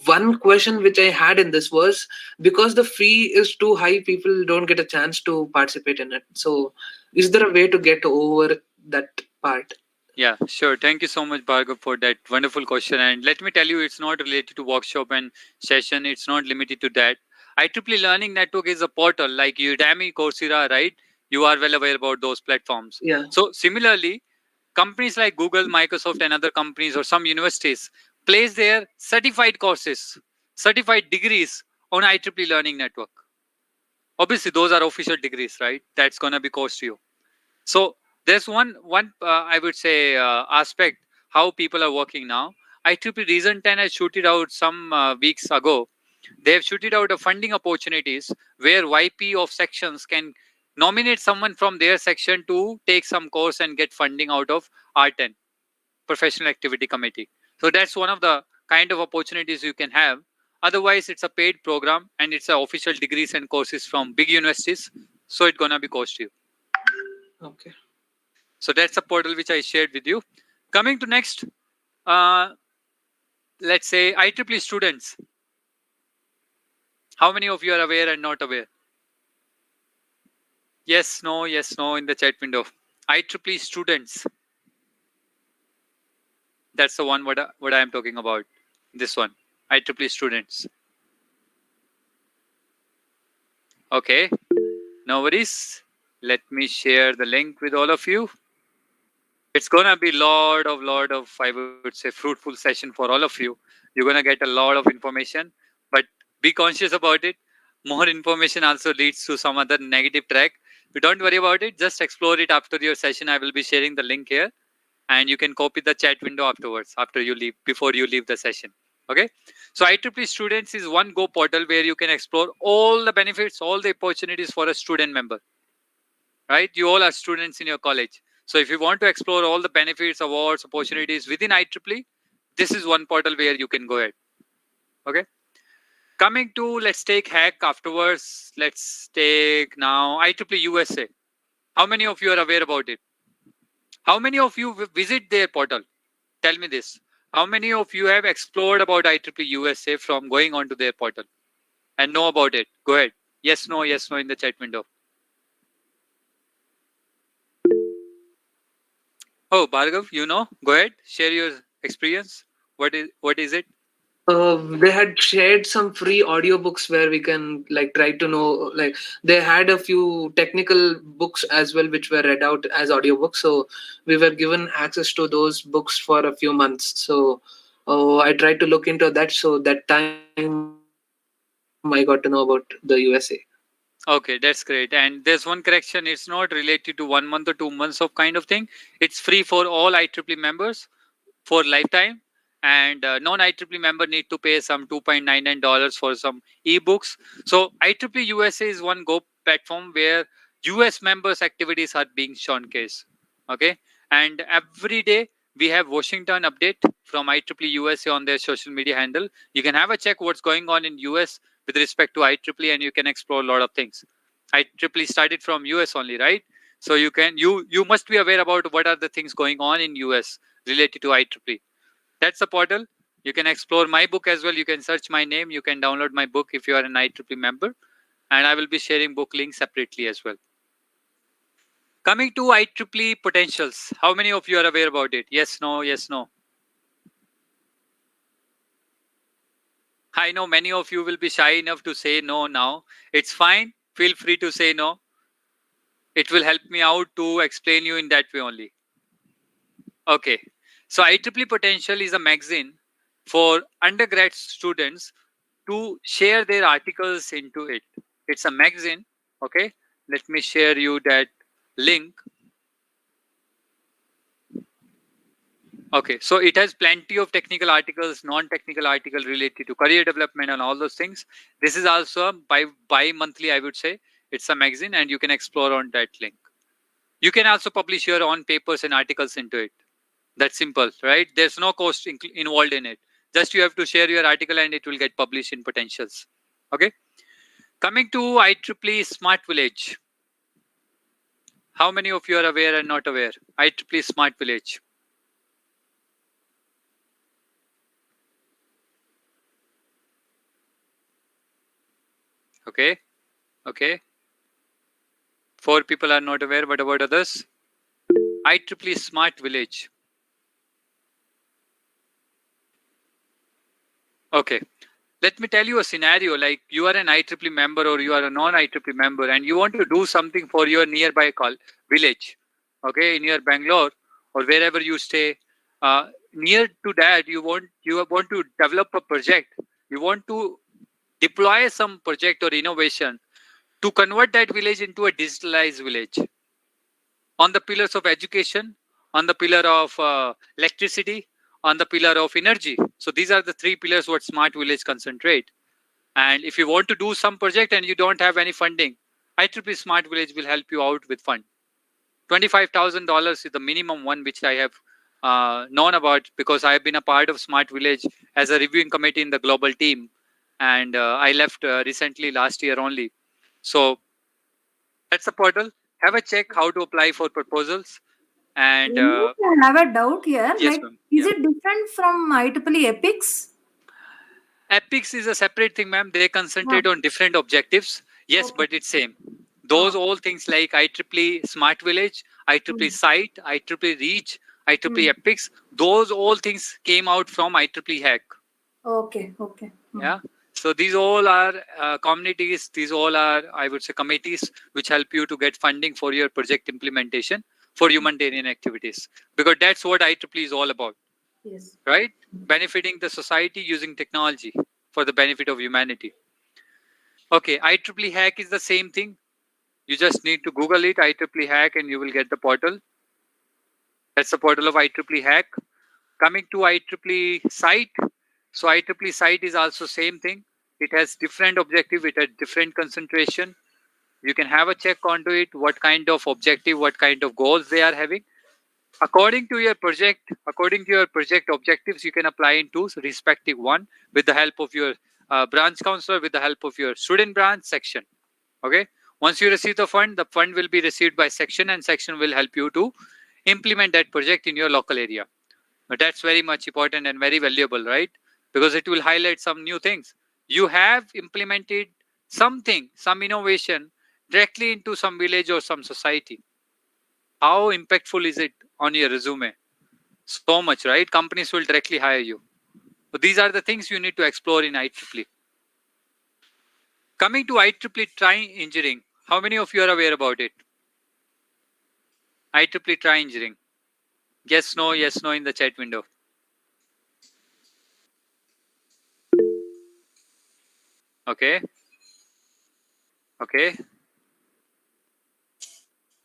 S6: one question which I had in this was, because the fee is too high, people don't get a chance to participate in it. So is there a way to get over that part?
S2: Yeah, sure. Thank you so much, Bhargav, for that wonderful question. And let me tell you, it's not related to workshop and session. It's not limited to that. IEEE Learning Network is a portal like Udemy, Coursera, right? You are well aware about those platforms.
S6: Yeah.
S2: So similarly, companies like Google, Microsoft, and other companies or some universities place their certified courses, certified degrees on IEEE Learning Network. Obviously, those are official degrees, right? That's gonna be cost to you. So there's one I would say aspect how people are working now. IEEE Reason 10 has shooted out some weeks ago. They have shooted out a funding opportunities where YP of sections can nominate someone from their section to take some course and get funding out of R10, Professional Activity Committee. So that's one of the kind of opportunities you can have. Otherwise, it's a paid program and it's a official degrees and courses from big universities. So it's gonna be cost you.
S6: Okay.
S2: So that's a portal which I shared with you. Coming to next, uh, let's say IEEE students. How many of you are aware and not aware? Yes, no in the chat window. IEEE students. That's the one what I am talking about. This one, IEEE students. Okay, no worries. Let me share the link with all of you. It's gonna be lot of I would say fruitful session for all of you. You're gonna get a lot of information, but be conscious about it. More information also leads to some other negative track. But don't worry about it. Just explore it after your session. I will be sharing the link here, and you can copy the chat window afterwards after you leave before you leave the session. Okay. So IEEE Students is one Go portal where you can explore all the benefits, all the opportunities for a student member. Right? You all are students in your college. So if you want to explore all the benefits, awards, opportunities within IEEE, this is one portal where you can go ahead. Okay. Coming to, let's take hack afterwards. Let's take now IEEE USA. How many of you are aware about it? How many of you visit their portal? Tell me this. How many of you have explored about IEEE USA from going onto their portal and know about it? Go ahead. Yes, no in the chat window. Oh, Bhargav, you know, go ahead, share your experience. What is it?
S6: They had shared some free audiobooks where we can like try to know, like they had a few technical books as well which were read out as audiobooks, so we were given access to those books for a few months. So I tried to look into that, so that time I got to know about the USA.
S2: Okay, that's great. And there's one correction. It's not related to 1 month or 2 months of kind of thing. It's free for all IEEE members for lifetime. And non-IEEE member need to pay some $2.99 for some ebooks. So IEEE USA is one Go platform where US members' activities are being showcased. Okay. And every day we have Washington update from IEEE USA on their social media handle. You can have a check what's going on in US with respect to IEEE, and you can explore a lot of things. IEEE started from US only, right? So you must be aware about what are the things going on in US related to IEEE. That's the portal. You can explore my book as well. You can search my name. You can download my book if you are an IEEE member, and I will be sharing book links separately as well. Coming to IEEE potentials, how many of you are aware about it? Yes, no. I know many of you will be shy enough to say no now. It's fine. Feel free to say no. It will help me out to explain you in that way only. Okay. So IEEE Potential is a magazine for undergrad students to share their articles into it. It's a magazine. Okay. Let me share you that link. Okay, so it has plenty of technical articles, non-technical articles related to career development and all those things. This is also a bi-monthly, I would say. It's a magazine and you can explore on that link. You can also publish your own papers and articles into it. That's simple, right? There's no cost involved in it. Just you have to share your article and it will get published in Potentials. Okay. Coming to IEEE Smart Village. How many of you are aware and not aware? IEEE Smart Village. Okay. Okay. 4 people are not aware. What about others? IEEE Smart Village. Okay. Let me tell you a scenario, like you are an IEEE member or you are a non-IEEE member and you want to do something for your nearby village, okay, in your Bangalore or wherever you stay. Near to that, you want to develop a project. You want to deploy some project or innovation to convert that village into a digitalized village on the pillars of education, on the pillar of electricity, on the pillar of energy. So these are the 3 pillars what Smart Village concentrate. And if you want to do some project and you don't have any funding, IEEE Smart Village will help you out with fund. $25,000 is the minimum one which I have known about because I have been a part of Smart Village as a reviewing committee in the global team. And I left recently last year only. So that's the portal. Have a check how to apply for proposals. And
S1: I have a doubt here.
S2: yes,
S1: Like,
S2: ma'am.
S1: is
S2: Yeah.
S1: it different from IEEE Epics?
S2: Epics is a separate thing, ma'am. They
S1: Ah,
S2: concentrate on different objectives. Yes,
S1: okay.
S2: but it's same. Those
S1: Ah,
S2: all things like IEEE Smart Village, IEEE
S1: mm,
S2: Site, IEEE Reach, IEEE
S1: mm.
S2: Epics, those all things came out from IEEE Hack.
S1: Okay, okay.
S2: Yeah. So these all are communities. These all are, I would say, committees which help you to get funding for your project implementation for humanitarian activities, because that's what IEEE is all about,
S1: Yes.
S2: right? Benefiting the society using technology for the benefit of humanity. Okay, IEEE Hack is the same thing. You just need to Google it, IEEE Hack, and you will get the portal. That's the portal of IEEE Hack. Coming to IEEE Site. So IEEE Site is also same thing. It has different objective, it has different concentration. You can have a check onto it, what kind of objective, what kind of goals they are having. According to your project objectives, you can apply into respective one with the help of your branch counselor, with the help of your student branch section. Okay. Once you receive the fund will be received by section, and section will help you to implement that project in your local area. But that's very much important and very valuable, right? Because it will highlight some new things. You have implemented something, some innovation directly into some village or some society. How impactful is it on your resume? So much, right? Companies will directly hire you. So these are the things you need to explore in IEEE. Coming to IEEE Tri-Engineering, how many of you are aware about it? IEEE Tri-Engineering. Yes, no in the chat window. Okay. Okay.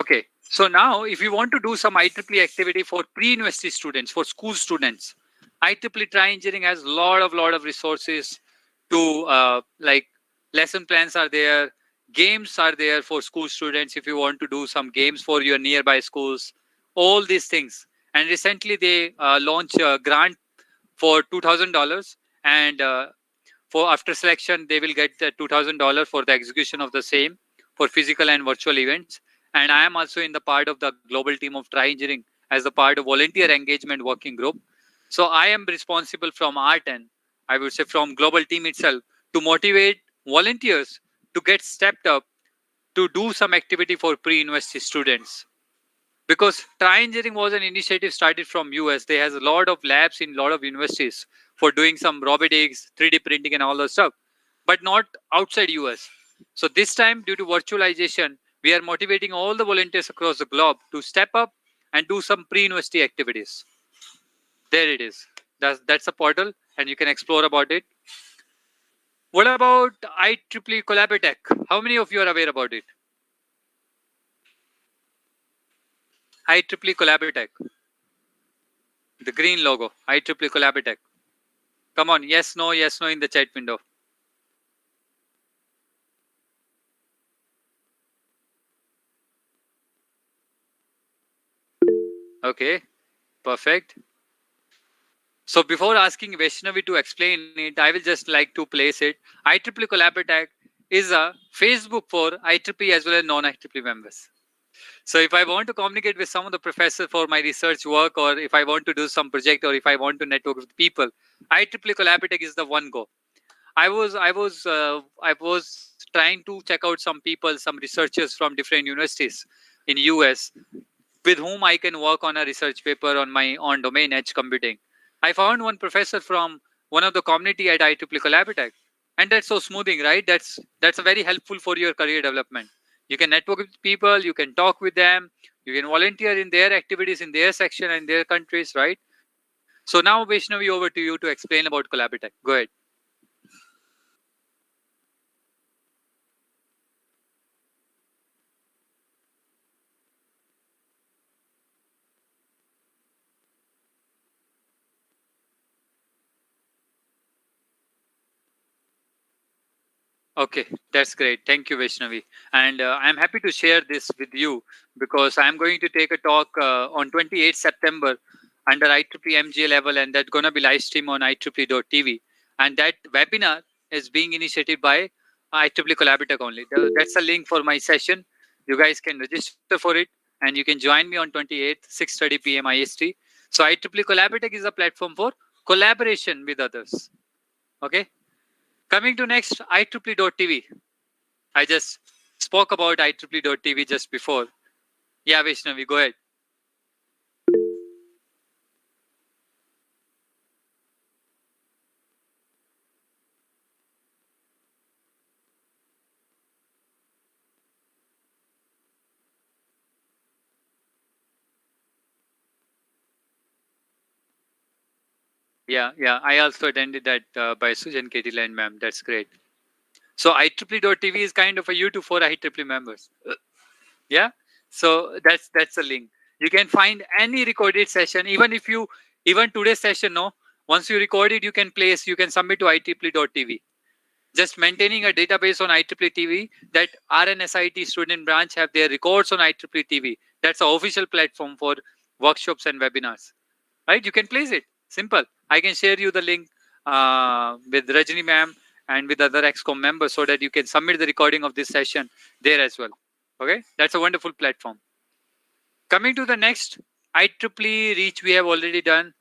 S2: Okay. So now if you want to do some IEEE activity for pre-university students, for school students, IEEE Tri-Engineering has lot of resources to like lesson plans are there, games are there for school students if you want to do some games for your nearby schools, all these things. And recently they launched a grant for $2,000, and for after selection they will get the $2,000 for the execution of the same for physical and virtual events. And I am also in the part of the global team of Tri-Engineering as the part of volunteer engagement working group. So I am responsible from art and I would say from global team itself to motivate volunteers to get stepped up to do some activity for pre-university students. because Tri-Engineering was an initiative started from US. They has a lot of labs in a lot of universities for doing some robotics, 3D printing and all that stuff, but not outside US. So this time, due to virtualization, we are motivating all the volunteers across the globe to step up and do some pre-university activities. There it is. That's a portal and you can explore about it. What about IEEE Collaboratech? How many of you are aware about it? IEEE Collaboratech. The green logo, IEEE Collaboratech. Come on, yes, no in the chat window. Okay, perfect. So before asking Vaishnavi to explain it, I will just like to place it. IEEE Collaboratech is a Facebook for IEEE as well as non-IEEE members. So if I want to communicate with some of the professors for my research work, or if I want to do some project, or if I want to network with people, IEEE Collaboratech is the one go. I was trying to check out some people, some researchers from different universities in US with whom I can work on a research paper on my own domain, edge computing. I found one professor from one of the community at IEEE Collaboratech, and that's so smoothing, right? That's a very helpful for your career development. You can network with people, you can talk with them, you can volunteer in their activities in their section and their countries, right? So now Vaishnavi, over to you to explain about Collaboratech. Go ahead. Okay, that's great. Thank you, Vaishnavi. And I'm happy to share this with you because I'm going to take a talk on 28th September under IEEE MGA level, and that's going to be live stream on IEEE.tv. And that webinar is being initiated by IEEE Collaboratech only. That's a link for my session. You guys can register for it, and you can join me on 28th, 6:30 p.m. IST. So IEEE Collaboratech is a platform for collaboration with others. Okay. Coming to next, IEEE.tv. I just spoke about IEEE.tv just before. Yeah, Vaishnavi, go ahead. Yeah. I also attended that by Sujan Ketilan, ma'am. That's great. So IEEE.tv is kind of a YouTube for IEEE members. Yeah. So that's a link. You can find any recorded session, even today's session. No, once you record it, you can submit to IEEE.tv. Just maintaining a database on IEEE TV that RNSIT student branch have their records on IEEE TV. That's the official platform for workshops and webinars. Right? You can place it. Simple. I can share you the link with Rajni ma'am and with other XCOM members so that you can submit the recording of this session there as well. Okay? That's a wonderful platform. Coming to the next, IEEE Reach we have already done.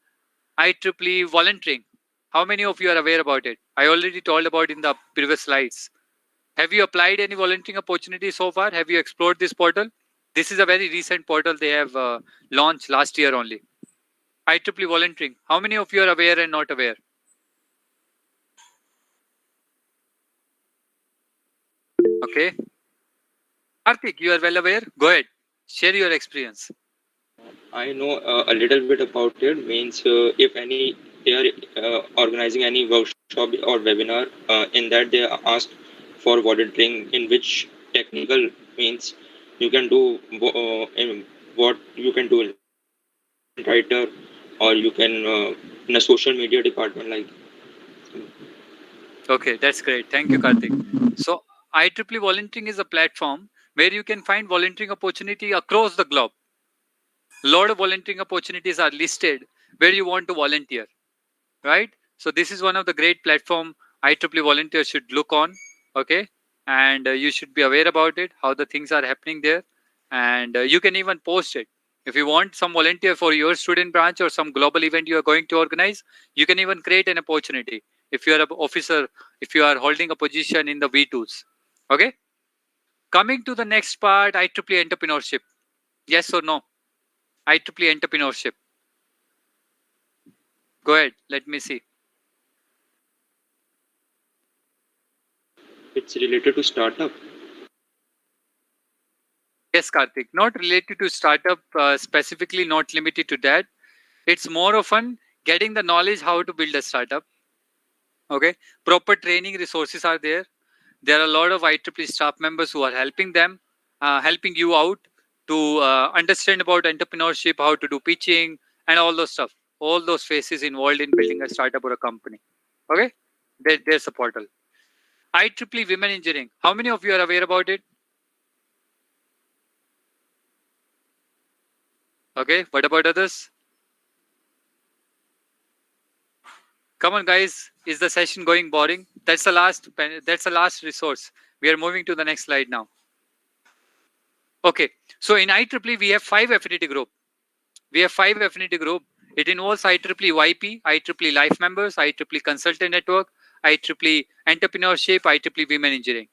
S2: IEEE volunteering. How many of you are aware about it? I already told about in the previous slides. Have you applied any volunteering opportunity so far? Have you explored this portal? This is a very recent portal they have launched last year only. IEEE volunteering. How many of you are aware and not aware? Okay. Karthik, you are well aware? Go ahead. Share your experience.
S8: I know a little bit about it. Means if they are organizing any workshop or webinar, in that they ask for volunteering, in which technical means you can do in what you can do in writer, or you can in a social media department like.
S2: Okay, that's great. Thank you, Karthik. So IEEE volunteering is a platform where you can find volunteering opportunity across the globe. A lot of volunteering opportunities are listed where you want to volunteer, right? So this is one of the great platform IEEE volunteers should look on, okay? And you should be aware about it, how the things are happening there. And you can even post it. If you want some volunteer for your student branch or some global event you are going to organize, you can even create an opportunity. If you are an officer, if you are holding a position in the V2s, okay? Coming to the next part, IEEE entrepreneurship. Yes or no? IEEE entrepreneurship. Go ahead. Let me see.
S8: It's related to startup.
S2: Yes, Karthik. Not related to startup specifically, not limited to that. It's more often getting the knowledge how to build a startup. Okay. Proper training resources are there. There are a lot of IEEE staff members who are helping them, helping you out to understand about entrepreneurship, how to do pitching, and all those stuff. All those phases involved in building a startup or a company. Okay. There's a portal. IEEE Women Engineering. How many of you are aware about it? Okay. What about others? Come on, guys. Is the session going boring? That's the last. That's the last resource. We are moving to the next slide now. Okay. So in IEEE, we have 5 affinity group. We have 5 affinity group. It involves IEEE YP, IEEE Life Members, IEEE Consultant Network, IEEE Entrepreneurship, IEEE Women Engineering.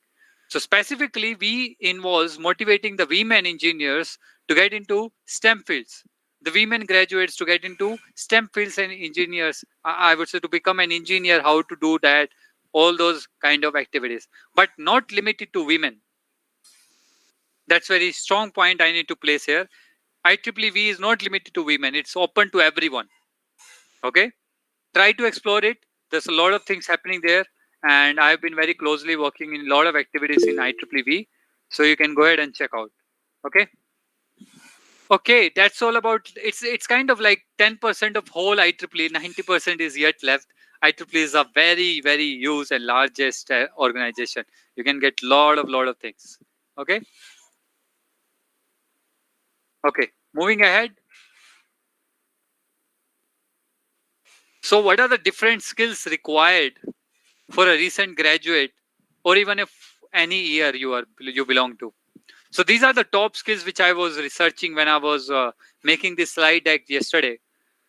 S2: So specifically, we involves motivating the women engineers to get into STEM fields. The women graduates to get into STEM fields and engineers. I would say to become an engineer, how to do that, all those kind of activities, but not limited to women. That's very strong point I need to place here. IEEE is not limited to women. It's open to everyone. Okay. Try to explore it. There's a lot of things happening there. And I've been very closely working in a lot of activities in IEEE. So you can go ahead and check out. Okay. Okay. That's all about, it's kind of like 10% of whole IEEE, 90% is yet left. IEEE is a very, very huge and largest organization. You can get lot of things. Okay. Okay. Moving ahead. So what are the different skills required for a recent graduate, or even if any year you belong to? So these are the top skills which I was researching when I was making this slide deck yesterday,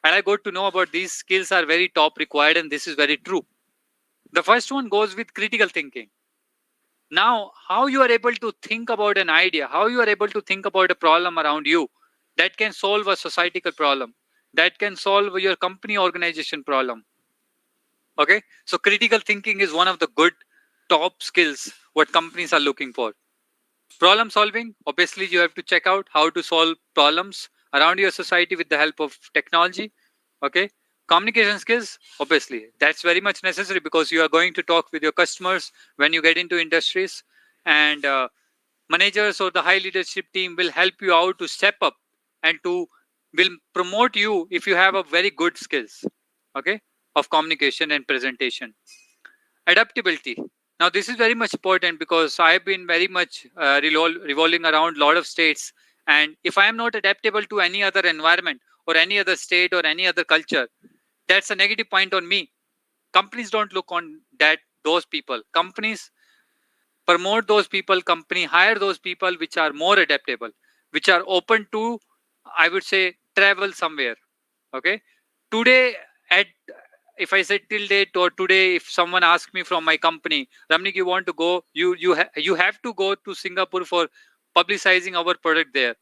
S2: and I got to know about these skills are very top required, and this is very true. The first one goes with critical thinking. Now, how you are able to think about an idea, how you are able to think about a problem around you that can solve a societal problem, that can solve your company organization problem. Okay, so critical thinking is one of the good top skills what companies are looking for. Problem solving, obviously you have to check out how to solve problems around your society with the help of technology. Okay, communication skills, obviously that's very much necessary because you are going to talk with your customers when you get into industries, and managers or the high leadership team will help you out to step up and to will promote you if you have a very good skills, okay, of communication and presentation. Adaptability. Now this is very much important because I've been very much revolving around a lot of states, and if I am not adaptable to any other environment or any other state or any other culture, that's a negative point on me. Companies don't look on that those people. Companies promote those people, company hire those people which are more adaptable, which are open to, I would say, travel somewhere. Okay, today at, if I say till date or today, if someone asks me from my company, Ramnik, you want to go, you have to go to Singapore for publicizing our product there.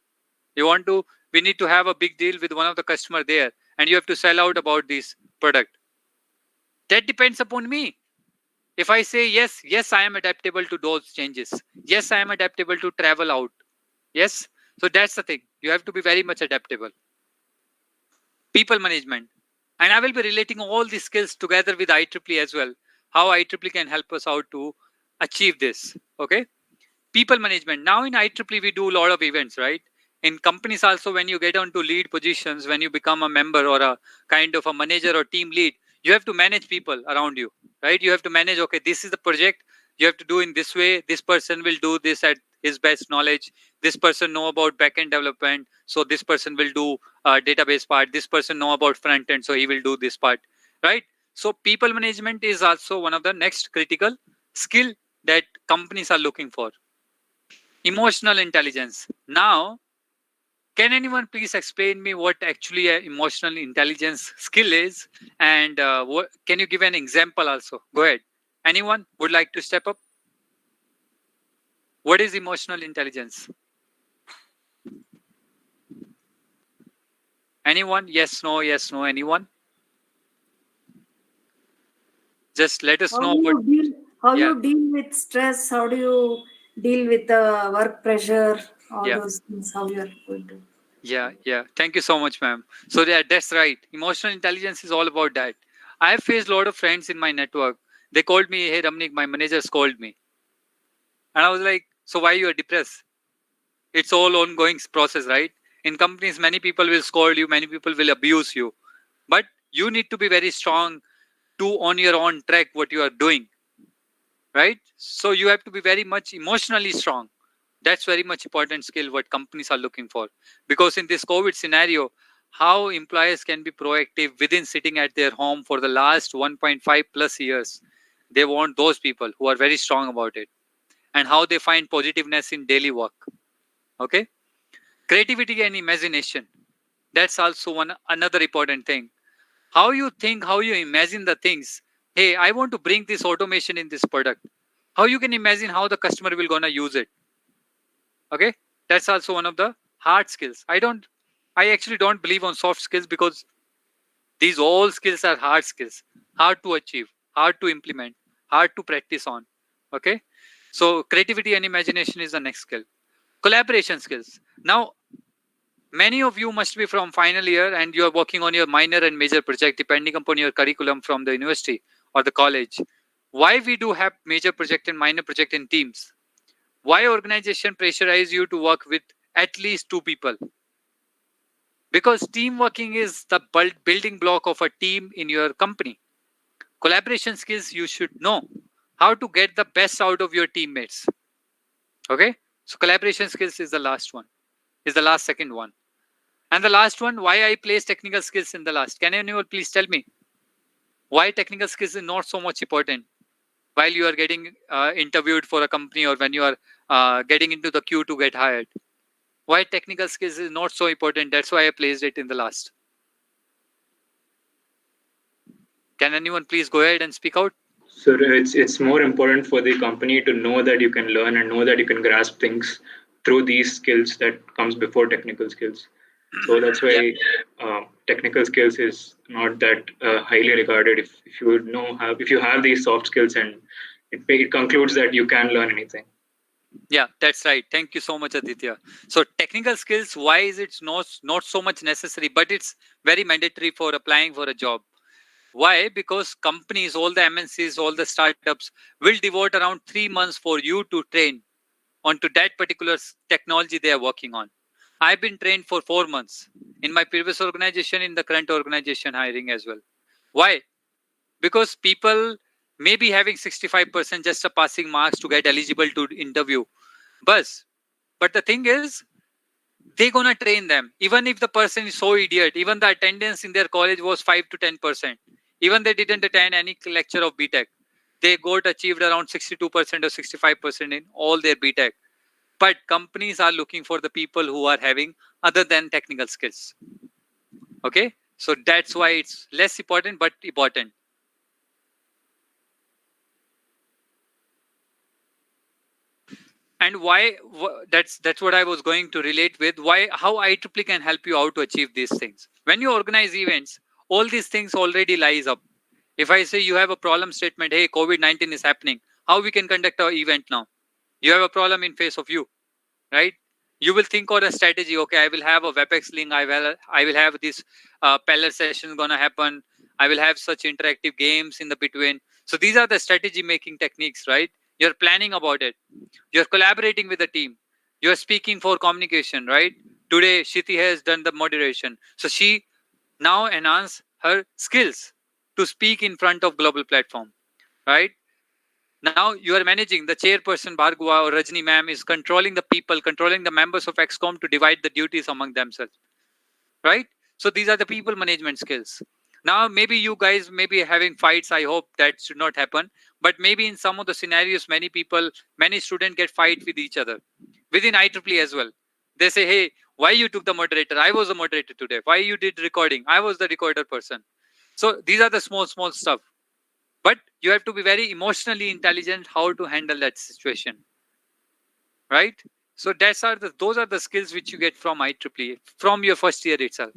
S2: You want to, we need to have a big deal with one of the customer there, and you have to sell out about this product. That depends upon me. If I say yes, I am adaptable to those changes. Yes, I am adaptable to travel out. Yes. So that's the thing. You have to be very much adaptable. People management. And I will be relating all these skills together with IEEE as well. How IEEE can help us out to achieve this. Okay. People management. Now in IEEE, we do a lot of events, right? In companies also, when you get onto lead positions, when you become a member or a kind of a manager or team lead, you have to manage people around you, right? You have to manage, okay, this is the project, you have to do in this way. This person will do this at his best knowledge. This person know about backend development, so this person will do database part. This person know about front end, so he will do this part, right? So people management is also one of the next critical skill that companies are looking for. Emotional intelligence. Now, can anyone please explain me what actually a emotional intelligence skill is, and what, can you give an example also? Go ahead. Anyone would like to step up? What is emotional intelligence? Anyone? Yes, no, anyone? Just let us
S1: How
S2: know.
S1: you deal? How
S2: Yeah,
S1: you deal with stress? How do you deal with the work pressure? All
S2: yeah,
S1: those things. How you are going to?
S2: yeah. Thank you so much, ma'am. So yeah, that's right. Emotional intelligence is all about that. I have faced a lot of friends in my network. They called me, hey Ramnik, my managers called me. And I was like, so why you are depressed? It's all ongoing process, right? In companies, many people will scold you, many people will abuse you. But you need to be very strong to on your own track what you are doing, right? So you have to be very much emotionally strong. That's very much important skill what companies are looking for. Because in this COVID scenario, how employers can be proactive within sitting at their home for the last 1.5 plus years. They want those people who are very strong about it, and how they find positiveness in daily work. Okay. Creativity and imagination. That's also one another important thing. How you think, how you imagine the things. Hey, I want to bring this automation in this product. How you can imagine how the customer will gonna use it. Okay. That's also one of the hard skills. I actually don't believe on soft skills, because these all skills are hard skills, hard to achieve, hard to implement, hard to practice on. Okay. So creativity and imagination is the next skill. Collaboration skills. Now, many of you must be from final year and you are working on your minor and major project depending upon your curriculum from the university or the college. Why we do have major project and minor project in teams? Why organization pressurize you to work with at least 2 people? Because team working is the building block of a team in your company. Collaboration skills, you should know how to get the best out of your teammates. Okay. So collaboration skills is the last one, is the last second one. And the last one, why I place technical skills in the last. Can anyone please tell me why technical skills is not so much important while you are getting interviewed for a company, or when you are getting into the queue to get hired? Why technical skills is not so important? That's why I placed it in the last. Can anyone please go ahead and speak out?
S4: So it's more important for the company to know that you can learn and know that you can grasp things through these skills that comes before technical skills. So that's why technical skills is not that highly regarded. If you have these soft skills, and it concludes that you can learn anything.
S2: Yeah, that's right. Thank you so much, Aditya. So technical skills, why is it not so much necessary, but it's very mandatory for applying for a job? Why? Because companies, all the MNCs, all the startups will devote around 3 months for you to train onto that particular technology they are working on. I've been trained for 4 months in my previous organization, in the current organization hiring as well. Why? Because people may be having 65% just a passing marks to get eligible to interview. But the thing is, they're gonna train them. Even if the person is so idiot, even the attendance in their college was 5 to 10%. Even they didn't attend any lecture of BTech, they got achieved around 62% or 65% in all their BTech. But companies are looking for the people who are having other than technical skills. Okay, so that's why it's less important but important. And why that's what I was going to relate with. Why, how IEEE can help you out to achieve these things. When you organize events, all these things already lies up. If I say you have a problem statement, hey, COVID-19 is happening, how we can conduct our event now? You have a problem in face of you, right? You will think of a strategy. Okay, I will have a WebEx link. I will have this Peller session gonna happen. I will have such interactive games in the between. So these are the strategy making techniques, right? You're planning about it. You're collaborating with the team. You're speaking for communication, right? Today, Shiti has done the moderation. So she now enhance her skills to speak in front of global platform, right? Now you are managing the chairperson Bhargava or Rajni ma'am is controlling the people, controlling the members of XCOM to divide the duties among themselves, right? So these are the people management skills. Now maybe you guys may be having fights. I hope that should not happen. But maybe in some of the scenarios, many students get fight with each other within IEEE as well. They say, hey, why you took the moderator? I was the moderator today. Why you did recording? I was the recorder person. So these are the small stuff. But you have to be very emotionally intelligent how to handle that situation, right? So those are the skills which you get from IEEE from your first year itself.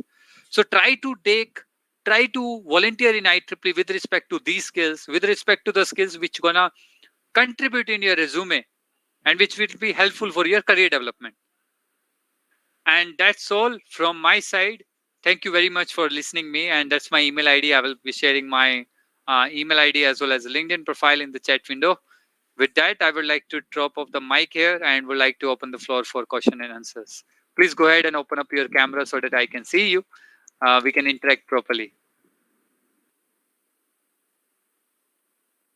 S2: So try to volunteer in IEEE with respect to these skills, with respect to the skills which gonna contribute in your resume and which will be helpful for your career development. And that's all from my side. Thank you very much for listening me. And that's my email ID. I will be sharing my email ID as well as a LinkedIn profile in the chat window. With that, I would like to drop off the mic here and would like to open the floor for question and answers. Please go ahead and open up your camera so that I can see you. We can interact properly.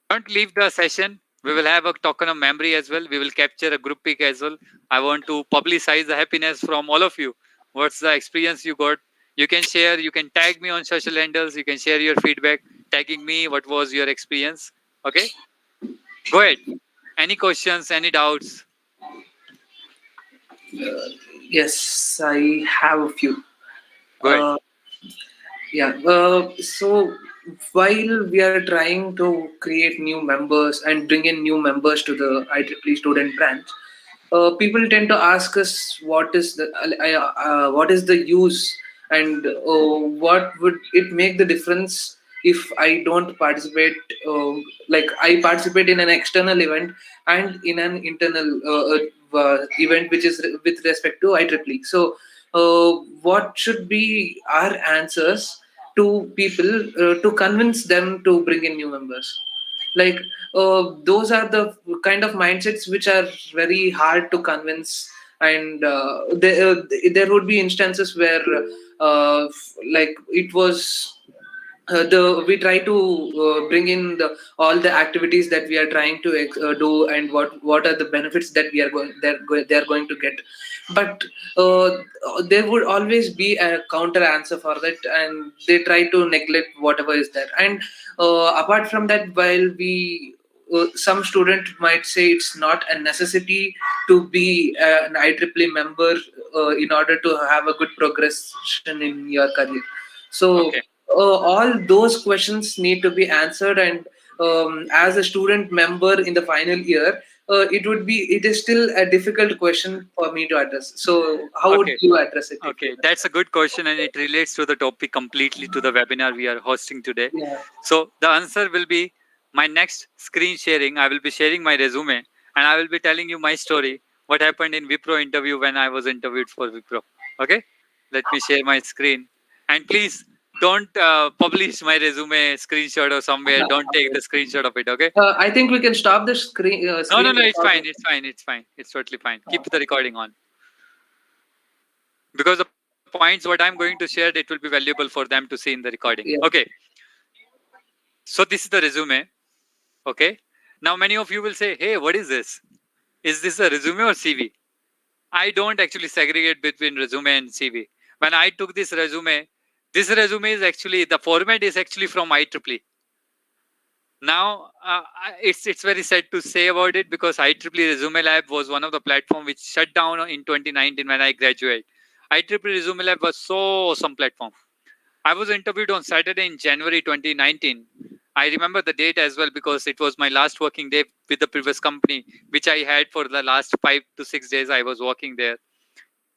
S2: Don't leave the session. We will have a token of memory as well. We will capture a group pic as well. I want to publicize the happiness from all of you. What's the experience you got? You can share, you can tag me on social handles, you can share your feedback, tagging me what was your experience. Okay, go ahead. Any questions, any doubts?
S6: Yes, I have a few.
S2: Go ahead.
S6: So while we are trying to create new members and bring in new members to the IEEE student branch, people tend to ask us what is the use, and what would it make the difference if I don't participate, like I participate in an external event and in an internal event which is with respect to IEEE. So what should be our answers to people to convince them to bring in new members? Like those are the kind of mindsets which are very hard to convince, and there would be instances where like it was we try to bring in all the activities that we are trying to do, and what are the benefits that we are going they are going to get, but there would always be a counter answer for that, and they try to neglect whatever is there. And apart from that, while we some student might say it's not a necessity to be an IEEE member in order to have a good progression in your career. So
S2: Okay.
S6: all those questions need to be answered, and as a student member in the final year, it is still a difficult question for me to address. So how would
S2: Okay.
S6: you address it?
S2: Okay, that's a good question, and it relates to the topic completely to the webinar we are hosting today.
S6: Yeah.
S2: So the answer will be my next screen sharing. I will be sharing my resume and I will be telling you my story, what happened in Wipro interview when I was interviewed for Wipro. Okay, let me share my screen, and please don't publish my resume screenshot or somewhere. Don't take the screenshot of it. Okay.
S6: I think we can stop the screen.
S2: No, it's fine. It's fine. It's fine. It's totally fine. Keep the recording on. Because the points what I'm going to share, it will be valuable for them to see in the recording.
S6: Yeah.
S2: Okay. So this is the resume. Okay. Now many of you will say, hey, what is this? Is this a resume or CV? I don't actually segregate between resume and CV. When I took this resume is actually, the format is actually from IEEE. Now, it's very sad to say about it, because IEEE Resume Lab was one of the platform which shut down in 2019 when I graduated. IEEE Resume Lab was so awesome platform. I was interviewed on Saturday in January 2019. I remember the date as well because it was my last working day with the previous company, which I had for the last 5 to 6 days I was working there.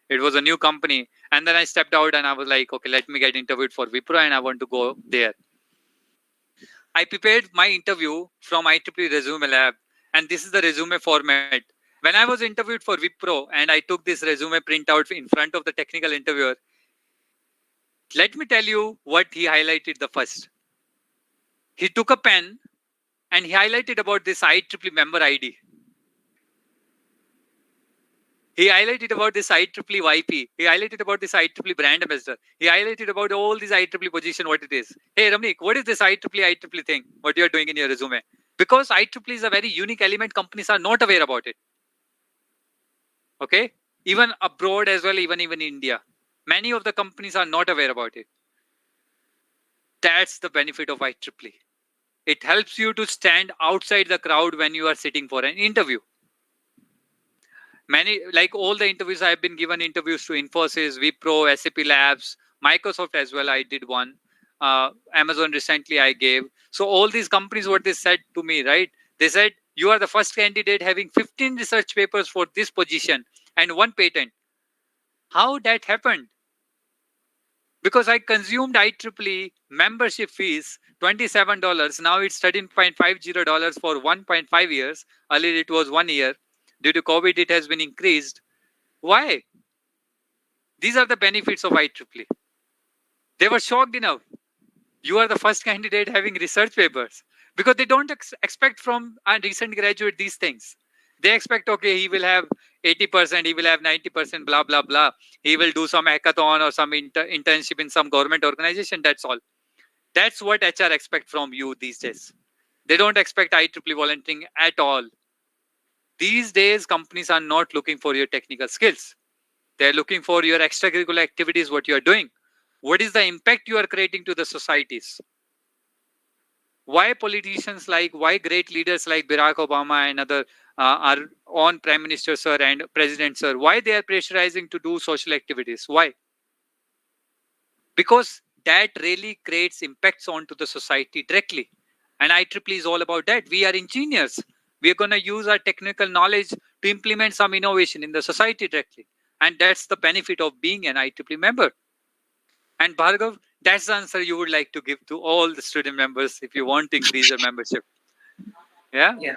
S2: It was a new company. And then I stepped out and I was like, okay, let me get interviewed for Wipro and I want to go there. I prepared my interview from IEEE Resume Lab, and this is the resume format. When I was interviewed for Wipro and I took this resume printout in front of the technical interviewer, let me tell you what he highlighted the first. He took a pen and he highlighted about this IEEE member ID. He highlighted about this IEEE YP. He highlighted about this IEEE brand ambassador. He highlighted about all these IEEE position, what it is. Hey, Ramnik, what is this IEEE thing? What you are doing in your resume? Because IEEE is a very unique element. Companies are not aware about it. Okay? Even abroad as well, even in India. Many of the companies are not aware about it. That's the benefit of IEEE. It helps you to stand outside the crowd when you are sitting for an interview. Many, like all the interviews, I have been given interviews to Infosys, Wipro, SAP Labs, Microsoft as well. I did one. Amazon recently I gave. So all these companies, what they said to me, right? They said, you are the first candidate having 15 research papers for this position and 1 patent. How that happened? because I consumed IEEE membership fees, $27. Now it's $13.50 for 1.5 years. Earlier it was 1 year. Due to COVID, it has been increased. Why? These are the benefits of IEEE. They were shocked enough. You are the first candidate having research papers, because they don't expect from a recent graduate these things. They expect, okay, he will have 80%, he will have 90%, blah, blah, blah. He will do some hackathon or some internship in some government organization. That's all. That's what HR expect from you these days. They don't expect IEEE volunteering at all. These days, companies are not looking for your technical skills. They're looking for your extracurricular activities, what you are doing. What is the impact you are creating to the societies? Why politicians why great leaders like Barack Obama and other are on Prime Minister sir and President sir, why they are pressurizing to do social activities? Why? Because that really creates impacts onto the society directly. And IEEE is all about that. We are engineers. We are going to use our technical knowledge to implement some innovation in the society directly. And that's the benefit of being an IEEE member. And Bhargav, that's the answer you would like to give to all the student members if you want to increase your membership. Yeah?
S6: Yeah.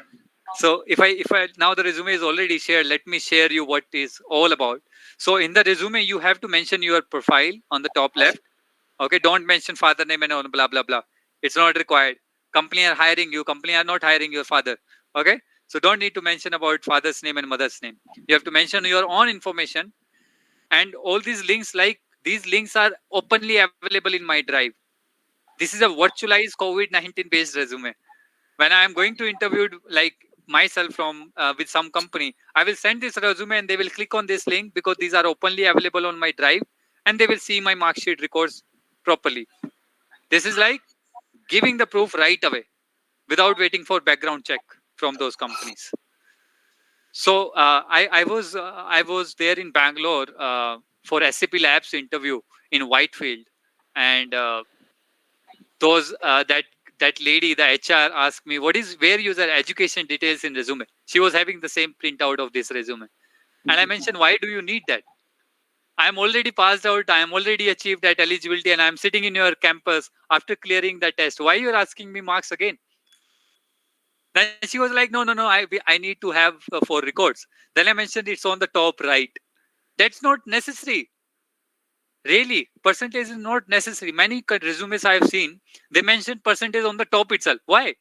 S2: So if I now the resume is already shared, let me share you what is all about. So in the resume, you have to mention your profile on the top left. Okay, don't mention father name and all blah blah blah. It's not required. Company are hiring you, company are not hiring your father. Okay, so don't need to mention about father's name and mother's name. You have to mention your own information, and all these links are openly available in my drive. This is a virtualized COVID-19 based resume. When I am going to interview myself from with some company, I will send this resume and they will click on this link because these are openly available on my drive, and they will see my mark sheet records properly. This is like giving the proof right away without waiting for background check from those companies. So I was there in Bangalore for SAP Labs interview in Whitefield, and that lady, the HR, asked me, where user education details in resume? She was having the same printout of this resume. And I mentioned, why do you need that? I am already passed out. I am already achieved that eligibility, and I am sitting in your campus after clearing the test. Why you are asking me marks again? Then she was like, no, I need to have 4 records. Then I mentioned it's on the top right. That's not necessary. Really, percentage is not necessary. Many resumes I have seen, they mention percentage on the top itself. Why?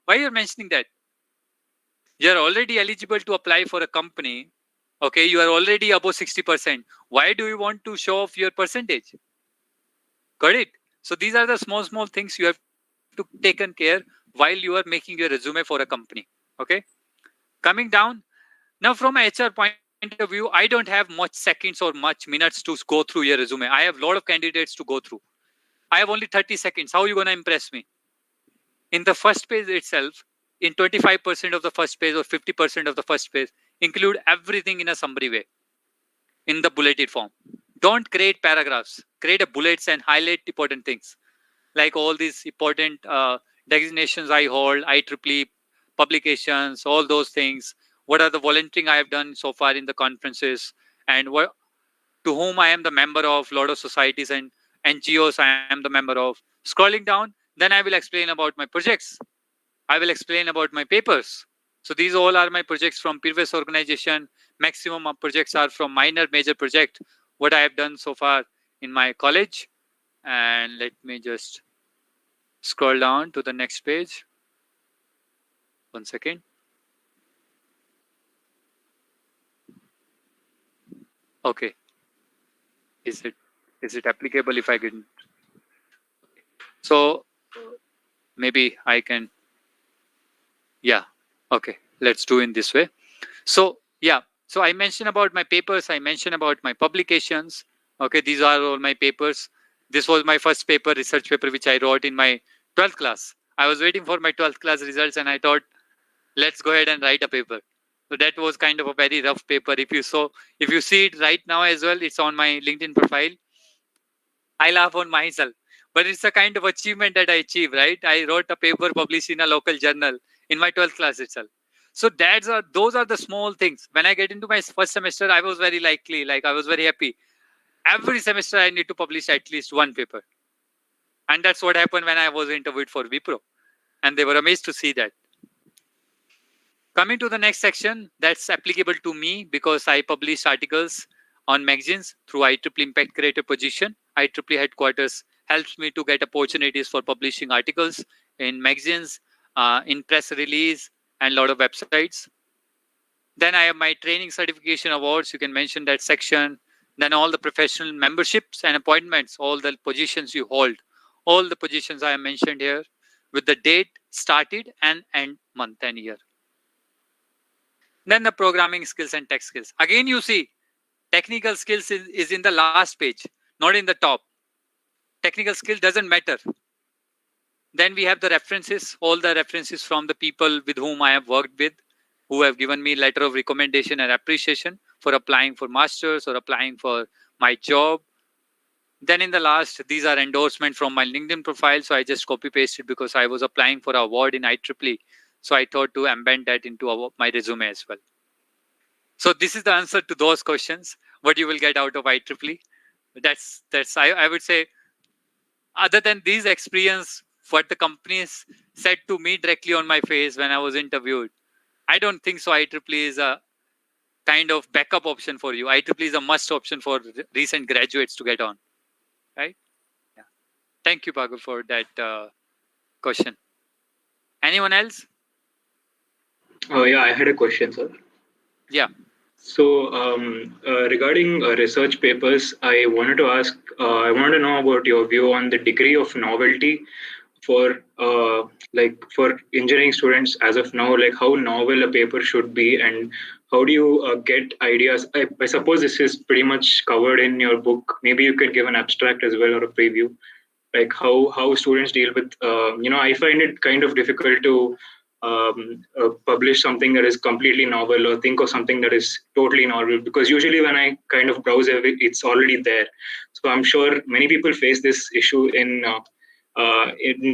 S2: Why you're mentioning that? You're already eligible to apply for a company. Okay, you are already above 60%. Why do you want to show off your percentage? Got it? So these are the small things you have to take care while you are making your resume for a company. Okay. Coming down. Now from a HR point of view, I don't have much seconds or much minutes to go through your resume. I have a lot of candidates to go through. I have only 30 seconds. How are you going to impress me? In the first page itself, in 25% of the first page or 50% of the first page, include everything in a summary way, in the bulleted form. Don't create paragraphs. Create a bullets and highlight important things, like all these important designations I hold, IEEE, publications, all those things. What are the volunteering I have done so far in the conferences, and what to whom I am the member of, lot of societies and NGOs I am the member of. Scrolling down, then I will explain about my projects. I will explain about my papers. So these all are my projects from previous organization. Maximum of projects are from minor, major project, what I have done so far in my college. And let me just scroll down to the next page. 1 second. Okay. Is it applicable if I can? So maybe I can. Yeah. Okay. Let's do in this way. So yeah. So I mentioned about my papers. I mentioned about my publications. Okay. These are all my papers. This was my first paper, research paper, which I wrote in my 12th class. I was waiting for my 12th class results, and I thought, let's go ahead and write a paper. So that was kind of a very rough paper. If you see it right now as well, it's on my LinkedIn profile. I laugh on myself, but it's a kind of achievement that I achieved, right? I wrote a paper published in a local journal in my 12th class itself. So those are the small things. When I get into my first semester, I was very I was very happy. Every semester I need to publish at least one paper. And that's what happened when I was interviewed for Wipro. And they were amazed to see that. Coming to the next section, that's applicable to me because I publish articles on magazines through IEEE Impact Creator position. IEEE headquarters helps me to get opportunities for publishing articles in magazines, in press release, and a lot of websites. Then I have my training certification awards. You can mention that section. Then all the professional memberships and appointments, all the positions you hold, all the positions I have mentioned here with the date, started, and end month and year. Then the programming skills and tech skills. Again, you see, technical skills is in the last page, not in the top. Technical skill doesn't matter. Then we have the references, all the references from the people with whom I have worked with, who have given me letter of recommendation and appreciation for applying for masters or applying for my job. Then in the last, these are endorsements from my LinkedIn profile. So I just copy pasted because I was applying for an award in IEEE. So I thought to embed that into my resume as well. So this is the answer to those questions, what you will get out of IEEE. That's I would say, other than these experience, what the companies said to me directly on my face when I was interviewed, I don't think so IEEE is a kind of backup option for you. IEEE is a must option for recent graduates to get on, right? Yeah. Thank you, Bhargav, for that question. Anyone else?
S4: Oh, yeah, I had a question, sir.
S2: Yeah.
S4: So regarding research papers, I wanted to know about your view on the degree of novelty for for engineering students as of now, like how novel a paper should be, and how do you get ideas? I suppose this is pretty much covered in your book. Maybe you could give an abstract as well or a preview, like how students deal with. I find it kind of difficult to publish something that is completely novel or think of something that is totally novel, because usually when I kind of browse it's already there. So I'm sure many people face this issue in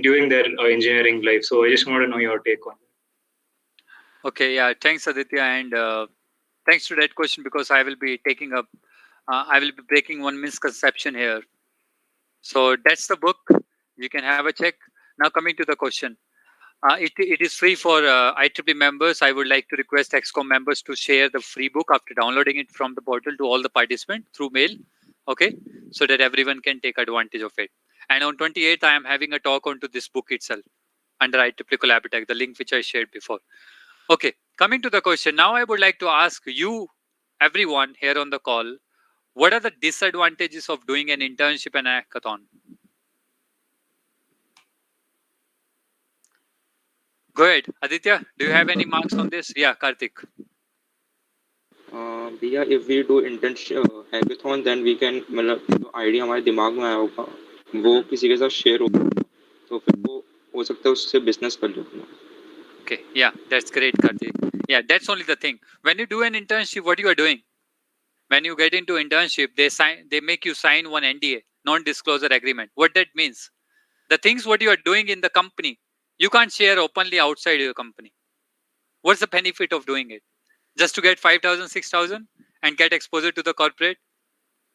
S4: during their engineering life. So I just want to know your take on it.
S2: Okay. Yeah. Thanks, Aditya, and thanks to that question, because I will be taking up. I will be breaking one misconception here. So that's the book. You can have a check. Now coming to the question. It is free for IEEE members. I would like to request XCOM members to share the free book after downloading it from the portal to all the participants through mail. Okay, so that everyone can take advantage of it. And on 28th, I am having a talk onto this book itself under IEEE Collaborative, the link which I shared before. Okay, coming to the question. Now I would like to ask you, everyone here on the call, what are the disadvantages of doing an internship and a hackathon? Go ahead, Aditya. Do you have any marks on this? Yeah, Karthik.
S8: भैया if we do internship hackathon, then we can मतलब जो idea हमारे दिमाग में आया होगा वो किसी के साथ share होगा, तो फिर वो हो सकता है उससे business कर लो.
S2: Okay, yeah, that's great, Karthik. Yeah, that's only the thing. When you do an internship, what you are doing? When you get into internship, they make you sign one NDA, non-disclosure agreement. What that means? The things what you are doing in the company, you can't share openly outside your company. What's the benefit of doing it? Just to get 5,000, 6,000 and get exposure to the corporate?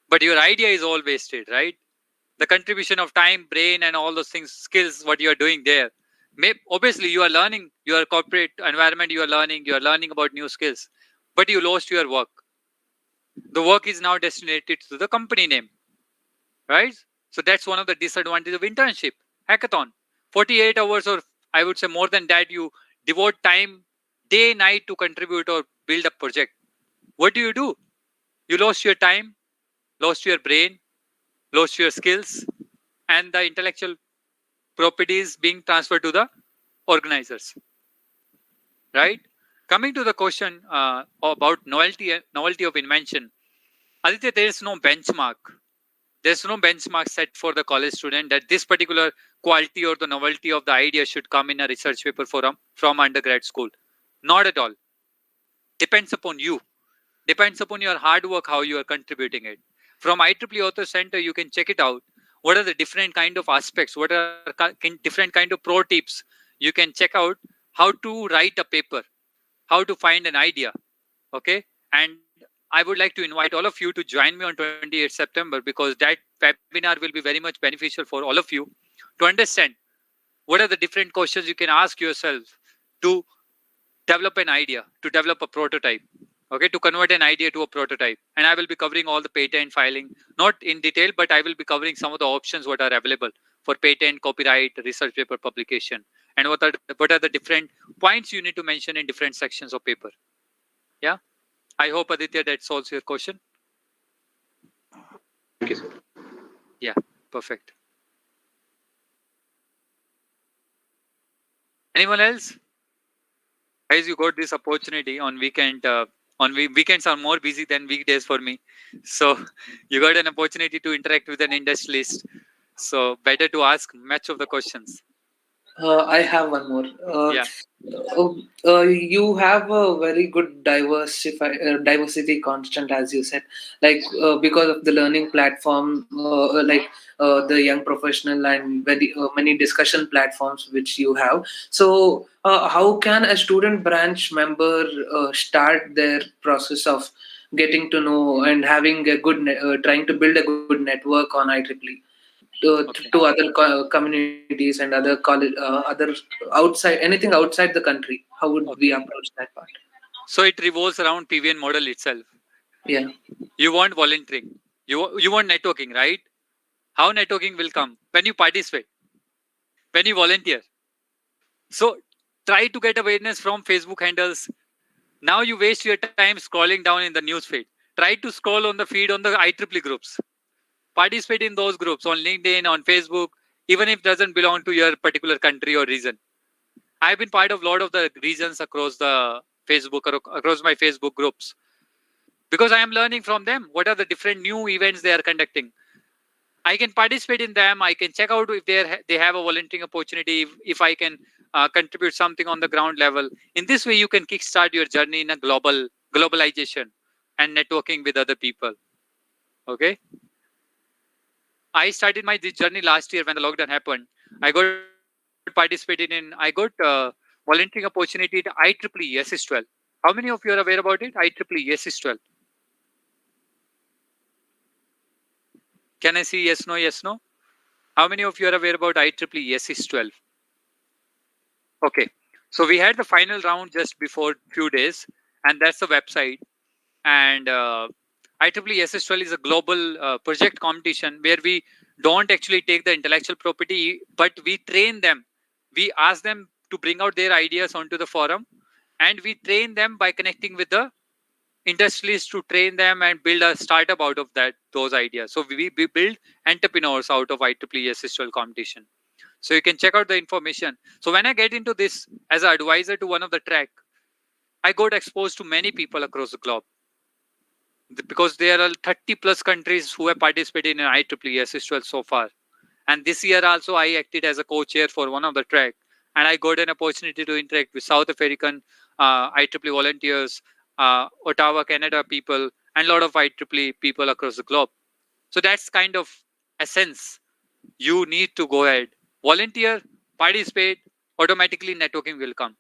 S2: But your idea is all wasted, right? The contribution of time, brain, and all those things, skills, what you are doing there. Obviously, you are learning your corporate environment, you are learning about new skills, but you lost your work. The work is now destinated to the company name, right? So that's one of the disadvantages of internship. Hackathon, 48 hours, or I would say more than that, you devote time day, night to contribute or build a project. What do? You lost your time, lost your brain, lost your skills, and the intellectual properties being transferred to the organizers, right? Coming to the question about novelty of invention, Aditya, there is no benchmark. There's no benchmark set for the college student that this particular quality or the novelty of the idea should come in a research paper from undergrad school. Not at all. Depends upon you. Depends upon your hard work, how you are contributing it. From IEEE Author Center, you can check it out. What are the different kind of aspects? What are different kind of pro tips? You can check out how to write a paper, how to find an idea, okay? And I would like to invite all of you to join me on 28th September, because that webinar will be very much beneficial for all of you to understand what are the different questions you can ask yourself to develop an idea, to develop a prototype, okay, to convert an idea to a prototype. And I will be covering all the patent filing, not in detail, but I will be covering some of the options what are available for patent, copyright, research paper publication, and what are the different points you need to mention in different sections of paper. Yeah, I hope, Aditya, that solves your question.
S4: Thank you, sir.
S2: Yeah, perfect. Anyone else? Guys, you got this opportunity on weekend. Weekends are more busy than weekdays for me, so you got an opportunity to interact with an industrialist. So better to ask much of the questions.
S6: I have one more.
S2: Yeah.
S6: You have a very good diversity constant, as you said, like because of the learning platform, the young professional and very many discussion platforms which you have. So, how can a student branch member start their process of getting to know and having a good, trying to build a good network on IEEE?
S2: Okay.
S6: To other communities and other college, other outside, anything outside the country. How would we
S2: Okay.
S6: approach that part?
S2: So it revolves around PVN model itself.
S6: Yeah.
S2: You want volunteering. You want networking, right? How networking will come? When you participate, when you volunteer. So try to get awareness from Facebook handles. Now you waste your time scrolling down in the news feed. Try to scroll on the feed on the IEEE groups. Participate in those groups on LinkedIn, on Facebook, even if it doesn't belong to your particular country or region. I've been part of a lot of the regions across the Facebook or across my Facebook groups, because I am learning from them. What are the different new events they are conducting? I can participate in them. I can check out if they have a volunteering opportunity. If I can contribute something on the ground level. In this way, you can kickstart your journey in a globalization and networking with other people. Okay. I started my this journey last year when the lockdown happened. I got volunteering opportunity at IEEE SS12. How many of you are aware about it? IEEE SS12. Can I see yes, no, yes, no? How many of you are aware about IEEE SS12? Okay. So we had the final round just before few days, and that's the website. And IEEE SS12 is a global project competition where we don't actually take the intellectual property, but we train them. We ask them to bring out their ideas onto the forum, and we train them by connecting with the industrialists to train them and build a startup out of those ideas. So we build entrepreneurs out of IEEE SS12 competition. So you can check out the information. So when I get into this as an advisor to one of the track, I got exposed to many people across the globe, because there are 30 plus countries who have participated in IEEE SS12 so far. And this year also I acted as a co-chair for one of the track, and I got an opportunity to interact with South African IEEE volunteers, Ottawa, Canada people, and a lot of IEEE people across the globe. So that's kind of essence. You need to go ahead, volunteer, participate, automatically networking will come.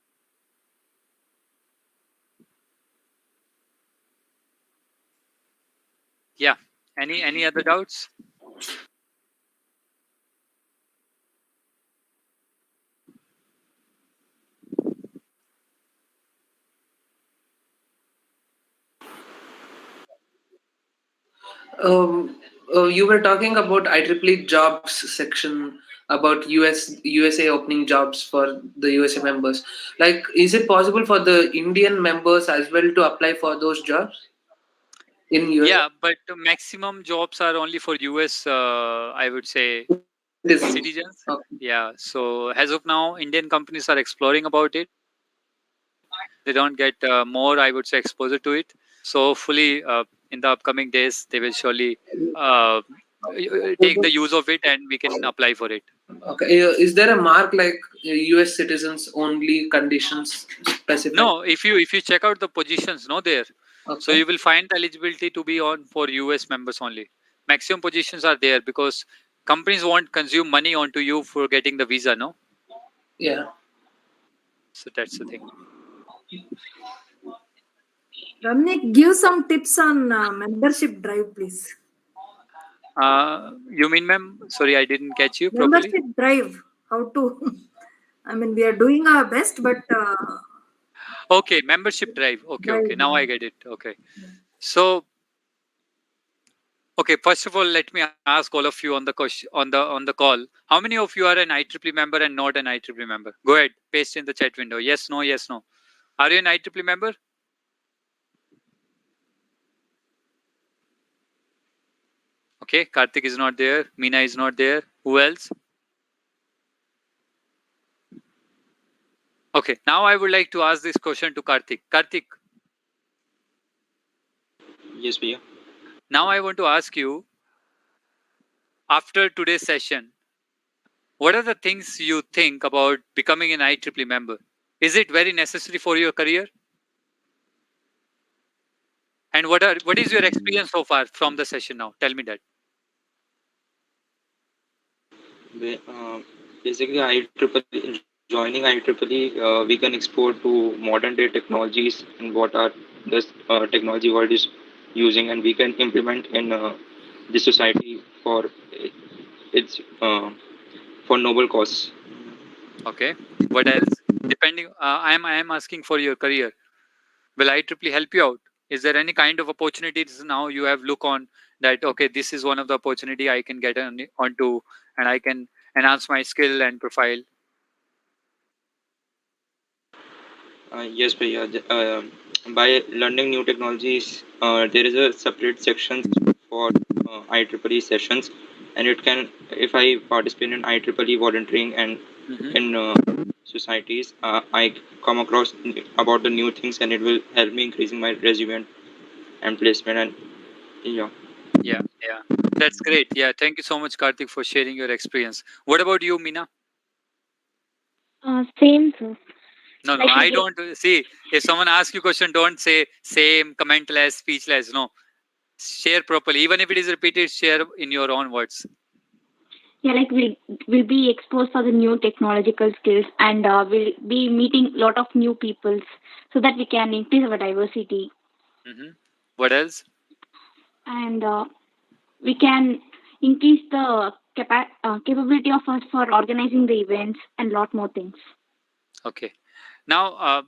S2: Yeah. Any other doubts?
S6: You were talking about IEEE jobs section about USA opening jobs for the USA members. Like, is it possible for the Indian members as well to apply for those jobs in US?
S2: Yeah, but the maximum jobs are only for US, I would say, citizens.
S6: Okay.
S2: Yeah. So as of now, Indian companies are exploring about it. They don't get more, I would say, exposure to it. So hopefully, in the upcoming days, they will surely take the use of it, and we can apply for it.
S6: Okay. Is there a mark like US citizens only conditions specified?
S2: No, if you check out the positions, no there.
S6: Okay.
S2: So you will find the eligibility to be on for US members only. Maximum positions are there because companies won't consume money onto you for getting the visa, no?
S6: Yeah.
S2: So that's the thing.
S1: Ramnik, give some tips on membership drive, please.
S2: You mean, ma'am? Sorry, I didn't catch you properly.
S1: Membership drive, how to? I mean, we are doing our best, but
S2: Okay, membership drive. Okay, okay.
S1: drive.
S2: Now I get it. Okay. So, okay. First of all, let me ask all of you on the question on the call. How many of you are an IEEE member and not an IEEE member? Go ahead, paste in the chat window. Yes, no, yes, no. Are you an IEEE member? Okay, Karthik is not there. Meena is not there. Who else? Okay, now I would like to ask this question to Karthik. Karthik,
S8: Yes, Bhaiya.
S2: now I want to ask you, after today's session, what are the things you think about becoming an IEEE member? Is it very necessary for your career? And what is your experience so far from the session now? Tell me that.
S8: Basically, joining IEEE, we can explore to modern day technologies and what are this technology world is using, and we can implement in the society for its for noble cause.
S2: Okay. What else? Depending, I am asking for your career. Will IEEE help you out? Is there any kind of opportunities now you have look on that? Okay, this is one of the opportunity I can get onto, and I can enhance my skill and profile.
S8: Yes, Bhaiya. By learning new technologies, there is a separate section for IEEE sessions, and it can, if I participate in IEEE volunteering and in societies, I come across about the new things, and it will help me increasing my resume and placement. And yeah.
S2: Yeah, yeah, that's great. Yeah, thank you so much, Karthik, for sharing your experience. What about you, Meena?
S9: Same, sir.
S2: No,
S9: Like
S2: I don't see. If someone asks you question, don't say same, comment less, speechless. No, share properly. Even if it is repeated, share in your own words.
S9: Yeah, like we'll be exposed for the new technological skills, and we'll be meeting a lot of new peoples, so that we can increase our diversity,
S2: What else?
S9: and we can increase the capability of us for organizing the events and lot more things.
S2: Okay. Now,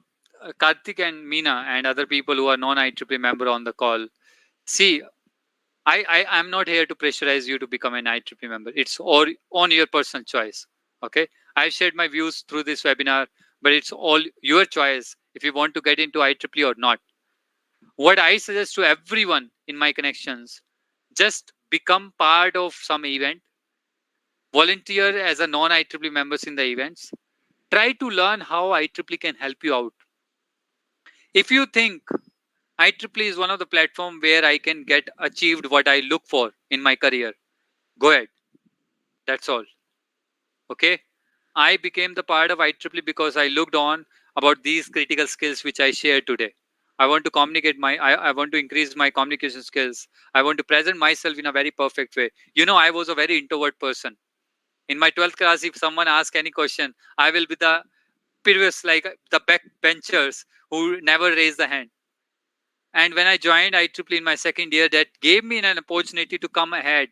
S2: Karthik and Meena and other people who are non-IEEE member on the call, see, I'm not here to pressurize you to become an IEEE member. It's all on your personal choice. Okay. I've shared my views through this webinar, but it's all your choice if you want to get into IEEE or not. What I suggest to everyone in my connections, just become part of some event, volunteer as a non-IEEE members in the events, try to learn how IEEE can help you out. If you think IEEE is one of the platform where I can get achieved what I look for in my career, go ahead. That's all. Okay. I became the part of IEEE because I looked on about these critical skills which I shared today. I want to communicate I want to increase my communication skills. I want to present myself in a very perfect way. You know, I was a very introvert person. In my 12th class, if someone asks any question, I will be the previous, like the backbenchers who never raise the hand. And when I joined IEEE in my second year, that gave me an opportunity to come ahead.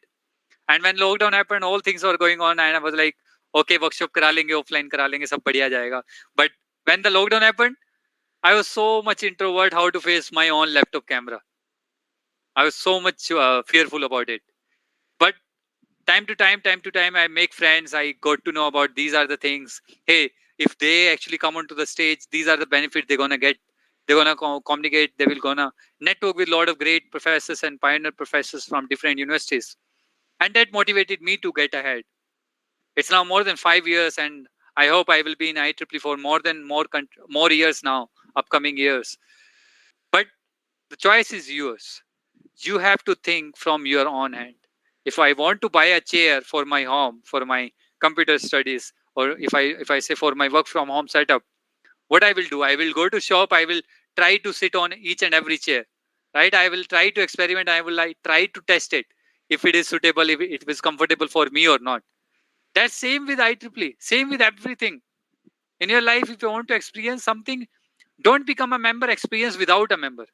S2: And when lockdown happened, all things were going on, and I was like, okay, workshop kara lenge, offline kara lenge, sab badhiya jayega. But when the lockdown happened, I was so much introvert how to face my own laptop camera. I was so much fearful about it. But time to time, I make friends. I got to know about these are the things. Hey, if they actually come onto the stage, these are the benefits they're gonna get. They're gonna communicate. They will gonna network with a lot of great professors and pioneer professors from different universities, and that motivated me to get ahead. It's now more than 5 years, and I hope I will be in IEEE for more years now, upcoming years. But the choice is yours. You have to think from your own hand. If I want to buy a chair for my home, for my computer studies, or if I say for my work from home setup, what I will do, I will go to shop, I will try to sit on each and every chair, right? I will try to experiment, I will try to test it, if it is suitable, if it is comfortable for me or not. That's same with IEEE, same with everything. In your life, if you want to experience something, don't become a member, experience without a member.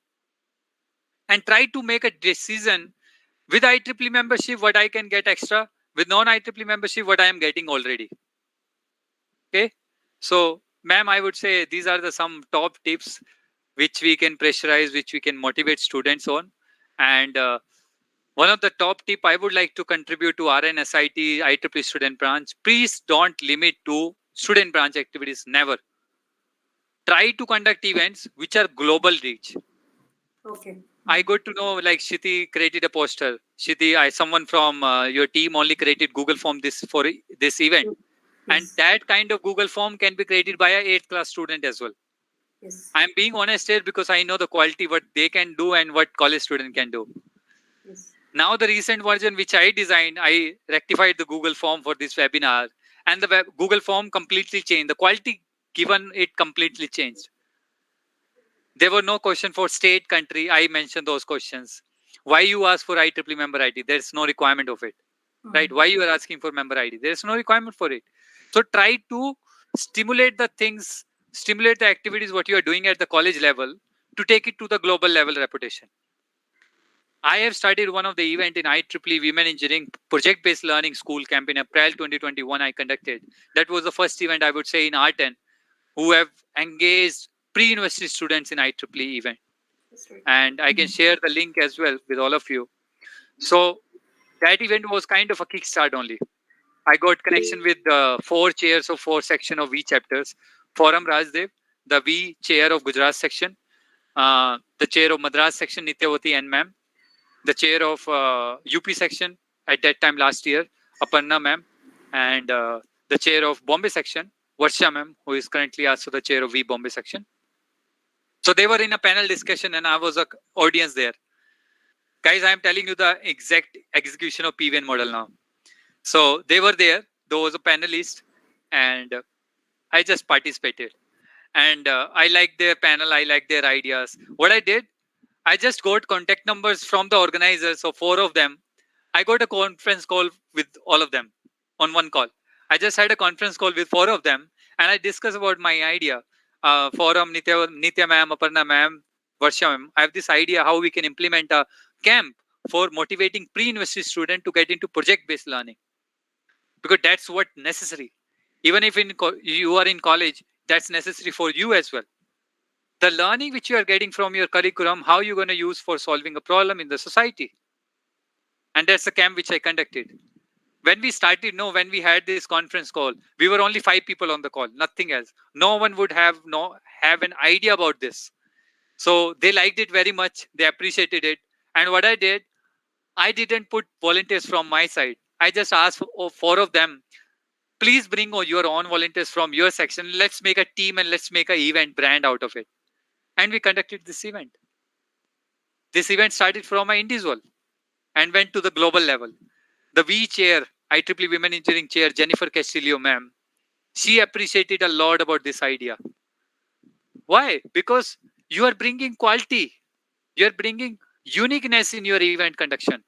S2: and try to make a decision with IEEE membership, what I can get extra, with non-IEEE membership, what I am getting already. Okay. So, ma'am, I would say these are the some top tips which we can pressurize, which we can motivate students on. And one of the top tip I would like to contribute to RNSIT IEEE student branch, please don't limit to student branch activities, never. Try to conduct events which are global reach.
S1: Okay.
S2: I got to know like Shiti created a poster. Shiti, someone from your team only created Google form for this event. And
S1: Yes.
S2: that kind of Google form can be created by a 8th class student as well.
S1: Yes.
S2: I'm being honest here because I know the quality, what they can do and what college student can do.
S1: Yes.
S2: Now the recent version which I designed, I rectified the Google form for this webinar, and the Google form completely changed. The quality given it completely changed. There were no question for state, country. I mentioned those questions. Why you ask for IEEE member ID? There's no requirement of it, right? Why you are asking for member ID? There's no requirement for it. So try to stimulate the things, stimulate the activities what you are doing at the college level to take it to the global level reputation. I have started one of the event in IEEE Women Engineering Project-Based Learning School Camp in April 2021 I conducted. That was the first event I would say in R10 who have engaged pre-university students in IEEE event.
S1: That's right.
S2: And I can share the link as well with all of you. So that event was kind of a kickstart only. I got connection with the 4 chairs of 4 section of V chapters. Forum Rajdev, the V chair of Gujarat section, the chair of Madras section, Nityavati and ma'am, the chair of UP section at that time last year, Aparna ma'am, and the chair of Bombay section, Varsha ma'am, who is currently also the chair of V Bombay section. So they were in a panel discussion and I was an audience there. Guys, I am telling you the exact execution of PVN model now. So they were there, there was a panelist, and I just participated. And I liked their panel, I liked their ideas. What I did, I just got contact numbers from the organizers, so 4 of them. I got a conference call with all of them on one call. I just had a conference call with 4 of them and I discussed about my idea. Forum, Nitya ma'am, Aparna ma'am, Varsha ma'am. I have this idea how we can implement a camp for motivating pre-university student to get into project-based learning. Because that's what necessary. Even if you are in college, that's necessary for you as well. The learning which you are getting from your curriculum, how you're going to use for solving a problem in the society. And that's the camp which I conducted. When we started, when we had this conference call, we were only 5 people on the call, nothing else. No one would have an idea about this. So they liked it very much. They appreciated it. And what I did, I didn't put volunteers from my side. I just asked for 4 of them, please bring your own volunteers from your section. Let's make a team and let's make an event brand out of it. And we conducted this event. This event started from an individual and went to the global level. The V chair, IEEE Women Engineering chair, Jennifer Castillo ma'am, she appreciated a lot about this idea. Why? Because you are bringing quality. You are bringing uniqueness in your event conduction.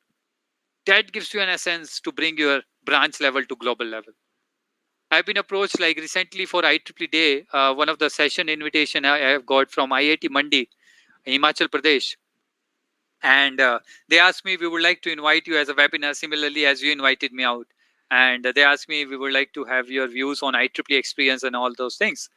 S2: That gives you an essence to bring your branch level to global level. I've been approached like recently for IEEE Day, one of the session invitation I have got from IIT Mandi, Himachal Pradesh. And they asked me, we would like to invite you as a webinar, similarly as you invited me out. And they asked me, we would like to have your views on IEEE experience and all those things.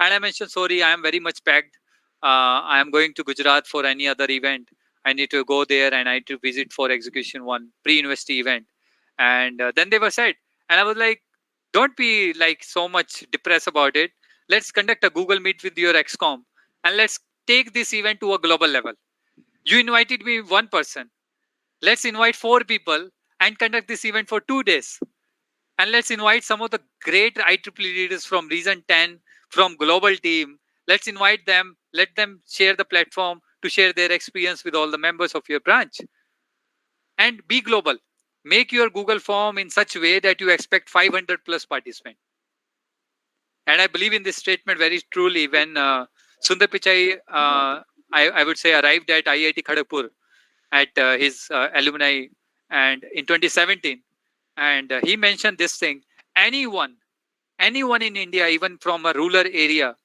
S2: And I mentioned, sorry, I am very much packed. I am going to Gujarat for any other event. I need to go there and I need to visit for execution one pre-university event. And then they were said, and I was like, don't be like so much depressed about it. Let's conduct a Google Meet with your XCOM and let's take this event to a global level. You invited me 1 person. Let's invite 4 people and conduct this event for 2 days. And let's invite some of the great IEEE leaders from Region 10, from global team. Let's invite them, let them share the platform to share their experience with all the members of your branch. And be global. Make your Google form in such a way that you expect 500 plus participants. And I believe in this statement very truly when Sundar Pichai, I would say, arrived at IIT Kharagpur at his alumni and in 2017. And he mentioned this thing, anyone in India, even from a rural area,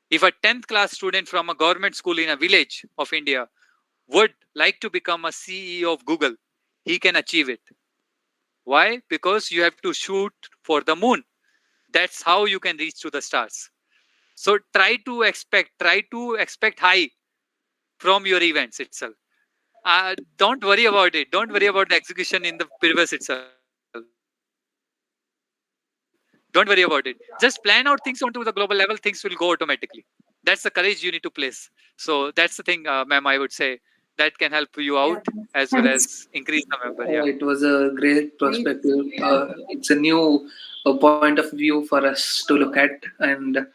S2: if a 10th class student from a government school in a village of India would like to become a CEO of Google, he can achieve it. Why? Because you have to shoot for the moon. That's how you can reach to the stars. So try to expect high from your events itself. Don't worry about it. Don't worry about the execution in the previous itself. Don't worry about it. Just plan out things onto the global level. Things will go automatically. That's the courage you need to place. So that's the thing, ma'am, I would say that can help you out as well as increase the member. Yeah.
S6: It was a great perspective. It's a new point of view for us to look at, and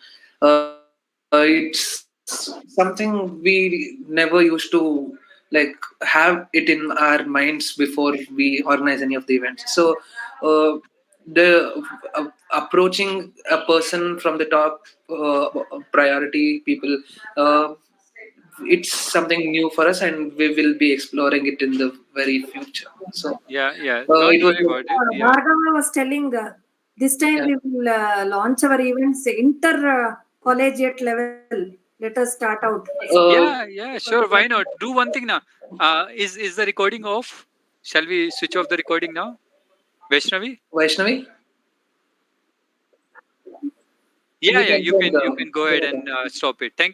S6: it's something we never used to like have it in our minds before we organize any of the events. So the approaching a person from the top priority people, it's something new for us, and we will be exploring it in the very future. So
S2: yeah, don't
S6: it was
S2: worry about it. Yeah.
S1: Bhargava was telling this time we will launch our events inter collegiate level. Let us start out.
S2: Yeah, sure. Why not? Do one thing now. Is the recording off? Shall we switch off the recording now? Vaishnavi? Yeah, you can go ahead and stop it. Thank